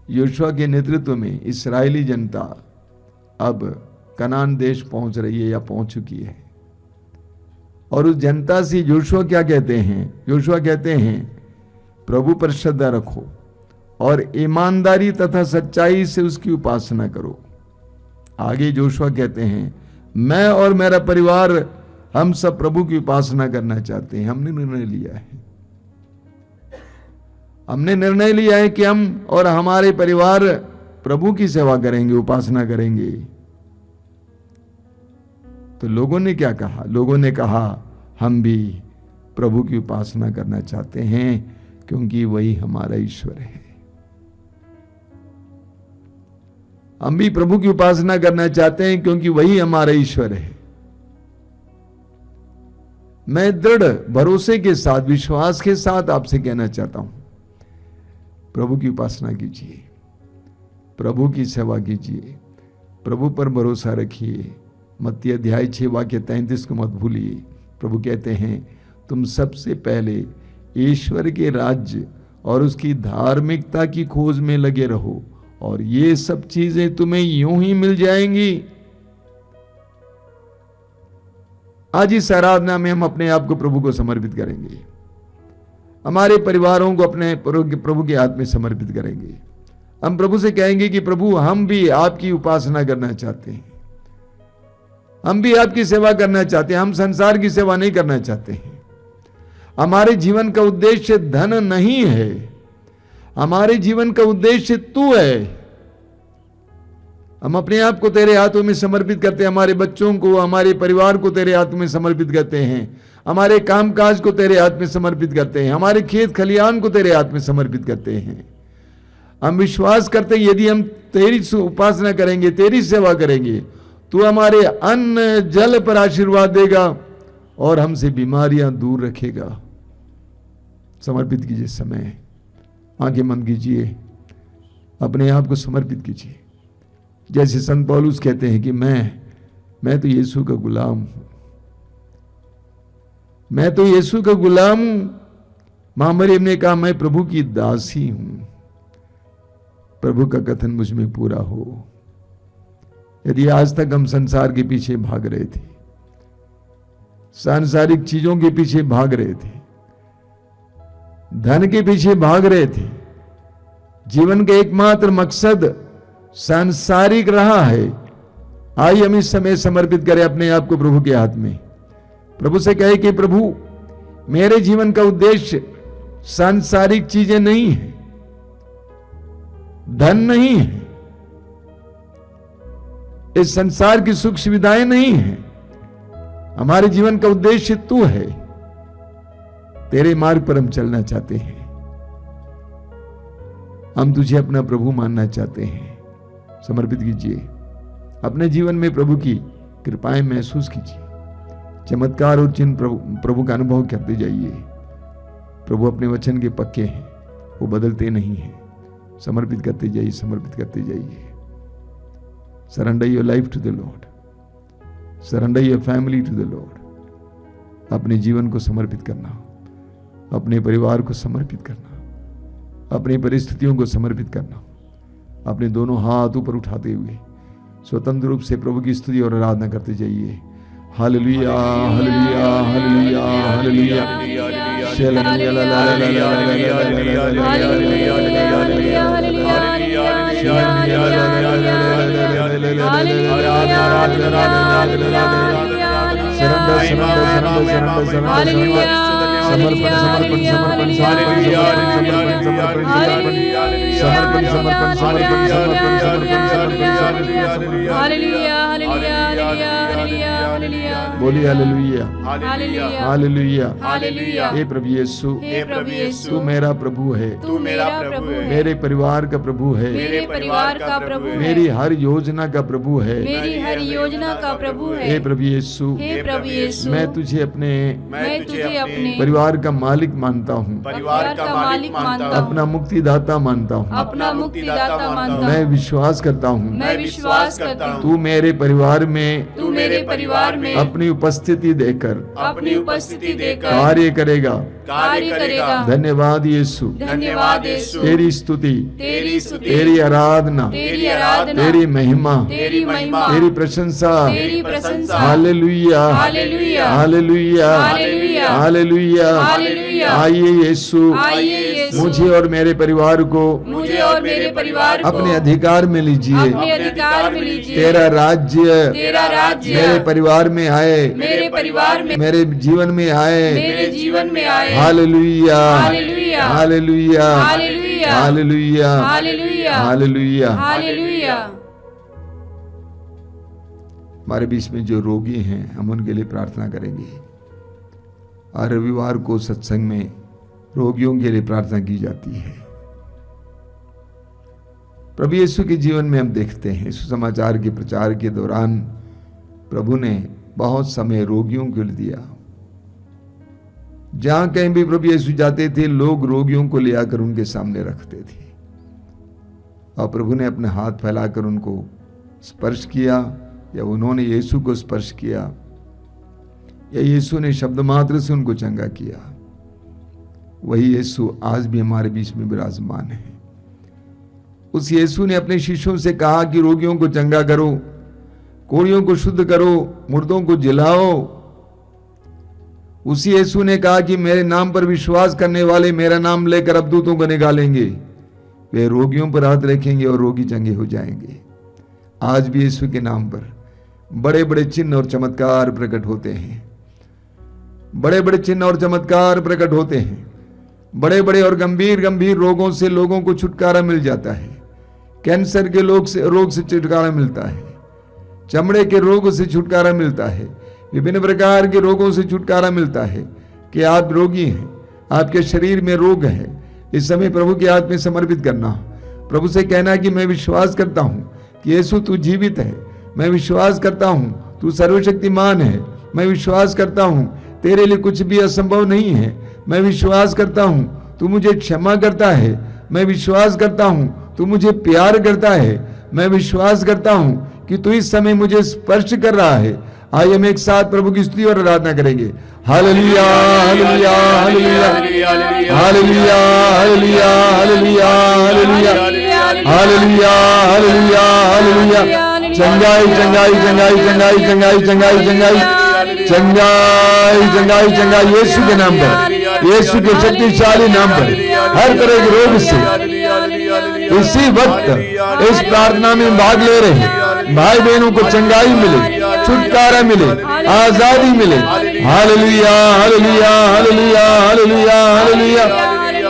योशुआ के नेतृत्व में इस्राएली जनता अब कनान देश पहुंच रही है या पहुंच चुकी है, और उस जनता से योशुआ क्या कहते हैं? योशुआ कहते हैं, प्रभु पर श्रद्धा रखो और ईमानदारी तथा सच्चाई से उसकी उपासना करो। आगे योशुआ कहते हैं, मैं और मेरा परिवार हम सब प्रभु की उपासना करना चाहते हैं। हमने निर्णय लिया है, हमने निर्णय लिया है कि हम और हमारे परिवार प्रभु की सेवा करेंगे, उपासना करेंगे। तो लोगों ने क्या कहा? लोगों ने कहा हम भी प्रभु की उपासना करना चाहते हैं क्योंकि वही हमारा ईश्वर है। हम भी प्रभु की उपासना करना चाहते हैं क्योंकि वही हमारा ईश्वर है। मैं दृढ़ भरोसे के साथ, विश्वास के साथ आपसे कहना चाहता हूं, प्रभु की उपासना कीजिए, प्रभु की सेवा कीजिए, प्रभु पर भरोसा रखिए। मत्ती अध्याय 6 वाक्य 33 को मत भूलिए। प्रभु कहते हैं तुम सबसे पहले ईश्वर के राज्य और उसकी धार्मिकता की खोज में लगे रहो और ये सब चीजें तुम्हें यूं ही मिल जाएंगी। आज इस आराधना में हम अपने आप को प्रभु को समर्पित करेंगे, हमारे परिवारों को अपने प्रभु के हाथ में समर्पित करेंगे। हम प्रभु से कहेंगे कि प्रभु हम भी आपकी उपासना करना चाहते हैं, हम भी आपकी सेवा करना चाहते हैं, हम संसार की सेवा नहीं करना चाहते हैं। हमारे जीवन का उद्देश्य धन नहीं है, हमारे जीवन का उद्देश्य तू है। हम अपने आप को तेरे हाथों में समर्पित करते हैं, हमारे बच्चों को, हमारे परिवार को तेरे हाथों में समर्पित करते हैं, हमारे कामकाज को तेरे हाथ में समर्पित करते हैं, हमारे खेत खलियान को तेरे हाथ में समर्पित करते हैं। हम विश्वास करते हैं यदि हम तेरी उपासना करेंगे, तेरी सेवा करेंगे, तू हमारे अन्न जल पर आशीर्वाद देगा और हमसे बीमारियां दूर रखेगा। समर्पित कीजिए समय, आंखें बंद कीजिए, अपने आप को समर्पित कीजिए। जैसे संत पौलुस कहते हैं कि मैं तो यीशु का गुलाम हूं, मैं तो यीशु का गुलाम हूं। मां मरियम ने कहा मैं प्रभु की दासी हूं। प्रभु का कथन मुझ में पूरा हो। यदि आज तक हम संसार के पीछे भाग रहे थे, सांसारिक चीजों के पीछे भाग रहे थे, धन के पीछे भाग रहे थे, जीवन का एकमात्र मकसद सांसारिक रहा है, आइए हम इस समय समर्पित करें अपने आप को प्रभु के हाथ में। प्रभु से कहे कि प्रभु मेरे जीवन का उद्देश्य सांसारिक चीजें नहीं है, धन नहीं है, इस संसार की सुख सुविधाएं नहीं है। हमारे जीवन का उद्देश्य तू है, तेरे मार्ग पर हम चलना चाहते हैं, हम तुझे अपना प्रभु मानना चाहते हैं। समर्पित कीजिए, अपने जीवन में प्रभु की कृपाएं महसूस कीजिए, चमत्कार और चिन्ह प्रभु का अनुभव करते जाइए। प्रभु अपने वचन के पक्के हैं, वो बदलते नहीं हैं। समर्पित करते जाइए, समर्पित करते जाइए। Surrender your life to the Lord, surrender your family to the Lord. अपने जीवन को समर्पित करना, अपने परिवार को समर्पित करना, अपनी परिस्थितियों को समर्पित करना, अपने दोनों हाथ ऊपर उठाते हुए स्वतंत्र रूप से प्रभु की स्तुति और आराधना करते जाइए। हालेलुया हालेलुया हालेलुया हालेलुया बोलिए हालेलुया हालेलुया हालेलुया। हे प्रभु यीशु, तू मेरा प्रभु है, तू मेरा प्रभु है, मेरे परिवार का प्रभु है, मेरे परिवार का प्रभु है, मेरी हर योजना का प्रभु है, मेरी हर योजना का प्रभु है। हे प्रभु यीशु, हे प्रभु यीशु, मैं तुझे अपने परिवार का मालिक मानता हूँ, परिवार का मालिक मानता हूँ, अपना मुक्तिदाता मानता हूँ, अपना मुक्तिदाता मानता हूँ। मैं विश्वास करता हूँ, मैं विश्वास करता हूँ, तू मेरे परिवार में, तू मेरे परिवार में अपनी उपस्थिति देकर, अपनी उपस्थिति देकर कार्य करेगा। कार्य करेगा। धन्यवाद यीशु, धन्यवाद यीशु, तेरी स्तुति, तेरी स्तुति, तेरी आराधना, तेरी आराधना, तेरी महिमा, तेरी महिमा, तेरी प्रशंसा। तेरी प्रशंसा। Hallelujah hallelujah hallelujah hallelujah hallelujah. Hallelujah. आइए यीशु, आइए यीशु, मुझे और मेरे परिवार को मुझे और मेरे परिवार को अपने अधिकार में लीजिए। अपने अधिकार में लीजिए। तेरा राज्य तेरा राज्य मेरे परिवार में आए, मेरे परिवार में, मेरे जीवन में आए। मेरे जीवन में आए। Hallelujah hallelujah hallelujah hallelujah hallelujah hallelujah hallelujah. Hallelujah. हमारे बीच में जो रोगी हैं हम उनके लिए प्रार्थना करेंगे। और रविवार को सत्संग में रोगियों के लिए प्रार्थना की जाती है। प्रभु यीशु के जीवन में हम देखते हैं सुसमाचार के प्रचार के दौरान प्रभु ने बहुत समय रोगियों को दिया। जहां कहीं भी प्रभु यीशु जाते थे लोग रोगियों को ले आकर उनके सामने रखते थे और प्रभु ने अपने हाथ फैलाकर उनको स्पर्श किया या उन्होंने यीशु को स्पर्श किया या यीशु ने शब्द मात्र से उनको चंगा किया। वही यीशु आज भी हमारे बीच में विराजमान है। उस यीशु ने अपने शिष्यों से कहा कि रोगियों को चंगा करो, कोढ़ियों को शुद्ध करो, मुर्दों को जिलाओ। उसी यीशु ने कहा कि मेरे नाम पर विश्वास करने वाले मेरा नाम लेकर अबदूतों को निकालेंगे, वे रोगियों पर हाथ रखेंगे और रोगी चंगे हो जाएंगे। आज भी यीशु के नाम पर बड़े बड़े चिन्ह और चमत्कार प्रकट होते हैं। बड़े बड़े चिन्ह और चमत्कार प्रकट होते हैं। बड़े बड़े और गंभीर गंभीर रोगों से लोगों को छुटकारा मिल जाता है। कैंसर के रोग से छुटकारा मिलता है, चमड़े के रोग से छुटकारा मिलता है, विभिन्न प्रकार के रोगों से छुटकारा मिलता है। कि आप रोगी हैं, आपके शरीर में रोग है, इस समय प्रभु के हाथ में समर्पित करना, प्रभु से कहना कि मैं विश्वास करता हूं कि यीशु तू जीवित है, मैं विश्वास करता हूं तू सर्वशक्तिमान है, मैं विश्वास करता हूं तेरे लिए कुछ भी असंभव नहीं है, मैं विश्वास करता हूं तू मुझे क्षमा करता है, मैं विश्वास करता हूं तू मुझे प्यार करता है, मैं विश्वास करता हूं कि तू इस समय मुझे स्पर्श कर रहा है। आइए हम एक साथ प्रभु की स्तुति और आराधना करेंगे। Hallelujah hallelujah hallelujah hallelujah hallelujah hallelujah hallelujah hallelujah hallelujah hallelujah. चंगाई चंगाई चंगाई चंगाई चंगाई चंगाई चंगाई चंगाई चंगाई चंगाई यीशु के नाम पर, यीशु के शक्तिशाली नाम पर हर तरह के रोग से इसी वक्त इस प्रार्थना में भाग ले रहे भाई बहनों को चंगाई मिले, छुटकारा मिले, आजादी मिले। Hallelujah hallelujah hallelujah hallelujah hallelujah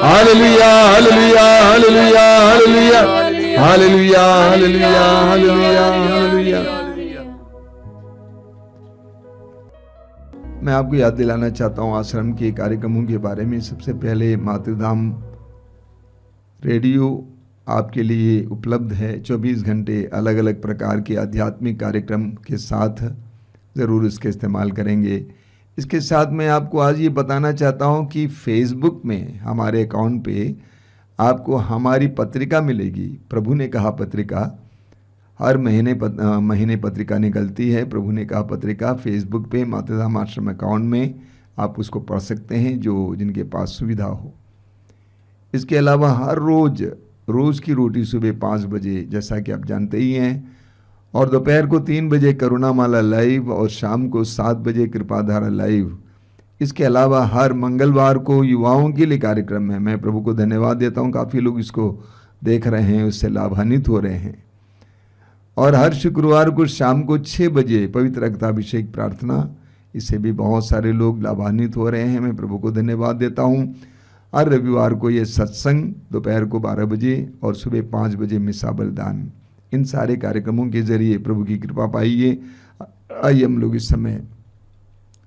hallelujah hallelujah hallelujah hallelujah hallelujah hallelujah hallelujah hallelujah. मैं आपको याद दिलाना चाहता हूँ आश्रम के कार्यक्रमों के बारे में। सबसे पहले मातृधाम रेडियो आपके लिए उपलब्ध है। 24 घंटे अलग अलग प्रकार के आध्यात्मिक कार्यक्रम के साथ ज़रूर इसका इस्तेमाल करेंगे। इसके साथ मैं आपको आज ये बताना चाहता हूँ कि फेसबुक में हमारे अकाउंट पे आपको हमारी पत्रिका मिलेगी। प्रभु ने कहा पत्रिका, हर महीने पत्रिका निकलती है। प्रभु ने कहा पत्रिका फेसबुक पे मातृधाम आश्रम अकाउंट में आप उसको पढ़ सकते हैं जिनके पास सुविधा हो। इसके अलावा हर रोज़ की रोटी सुबह 5 बजे जैसा कि आप जानते ही हैं, और दोपहर को 3 बजे करुणामाला लाइव और शाम को 7 बजे कृपाधारा लाइव। इसके अलावा हर मंगलवार को युवाओं के लिए कार्यक्रम है। मैं प्रभु को धन्यवाद देता हूँ, काफ़ी लोग इसको देख रहे हैं, उससे लाभान्वित हो रहे हैं। और हर शुक्रवार को शाम को 6 बजे पवित्र रक्ताभिषेक प्रार्थना, इससे भी बहुत सारे लोग लाभान्वित हो रहे हैं। मैं प्रभु को धन्यवाद देता हूँ। हर रविवार को ये सत्संग दोपहर को 12 बजे और सुबह 5 बजे मिसा बलिदान, इन सारे कार्यक्रमों के जरिए प्रभु की कृपा पाइए। आइए हम लोग इस समय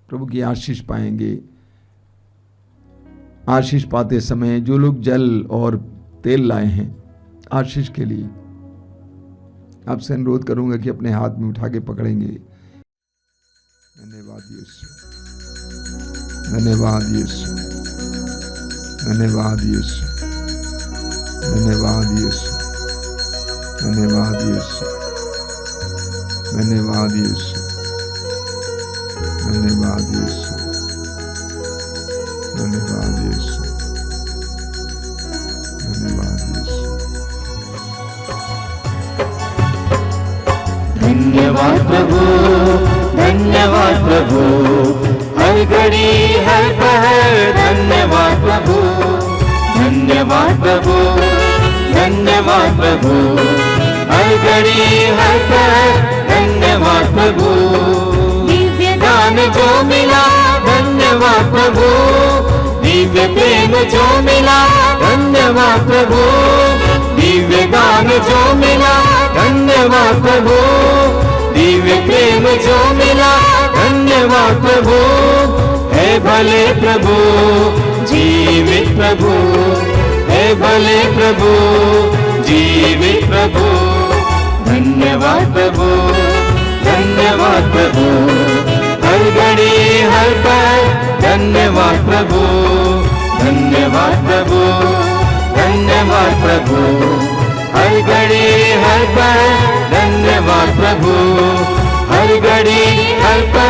प्रभु की आशीष पाएंगे। आशीष पाते समय जो लोग जल और तेल लाए हैं आशीष के लिए, आपसे अनुरोध करूंगा कि अपने हाथ में उठा के पकड़ेंगे। धन्यवाद यीशु, धन्यवाद यीशु, धन्यवाद यीशु, धन्यवाद यीशु, धन्यवाद यीशु, धन्यवाद यीशु, धन्यवाद यीशु, धन्यवाद यीशु, धन्यवाद यीशु। धन्यवाद प्रभु, धन्यवाद प्रभु, हर घड़ी हर पहर धन्यवाद प्रभु, धन्यवाद प्रभु, धन्यवाद प्रभु, हर घड़ी हर पहर धन्यवाद प्रभु। दिव्य दान जो मिला धन्यवाद प्रभु, दिव्य प्रेम जो मिला धन्यवाद प्रभु, दिव्य दान जो मिला धन्यवाद प्रभु, दिव्य प्रेम जो मिला, धन्यवाद प्रभु, है भले प्रभु, जीवित प्रभु, है भले प्रभु, जीवित प्रभु, धन्यवाद प्रभु, धन्यवाद प्रभु, हर घड़ी हर पल, धन्यवाद प्रभु, धन्यवाद प्रभु, धन्यवाद प्रभु, हर घड़ी हर पल, धन्यवाद प्रभु, हर घड़ी हर पल,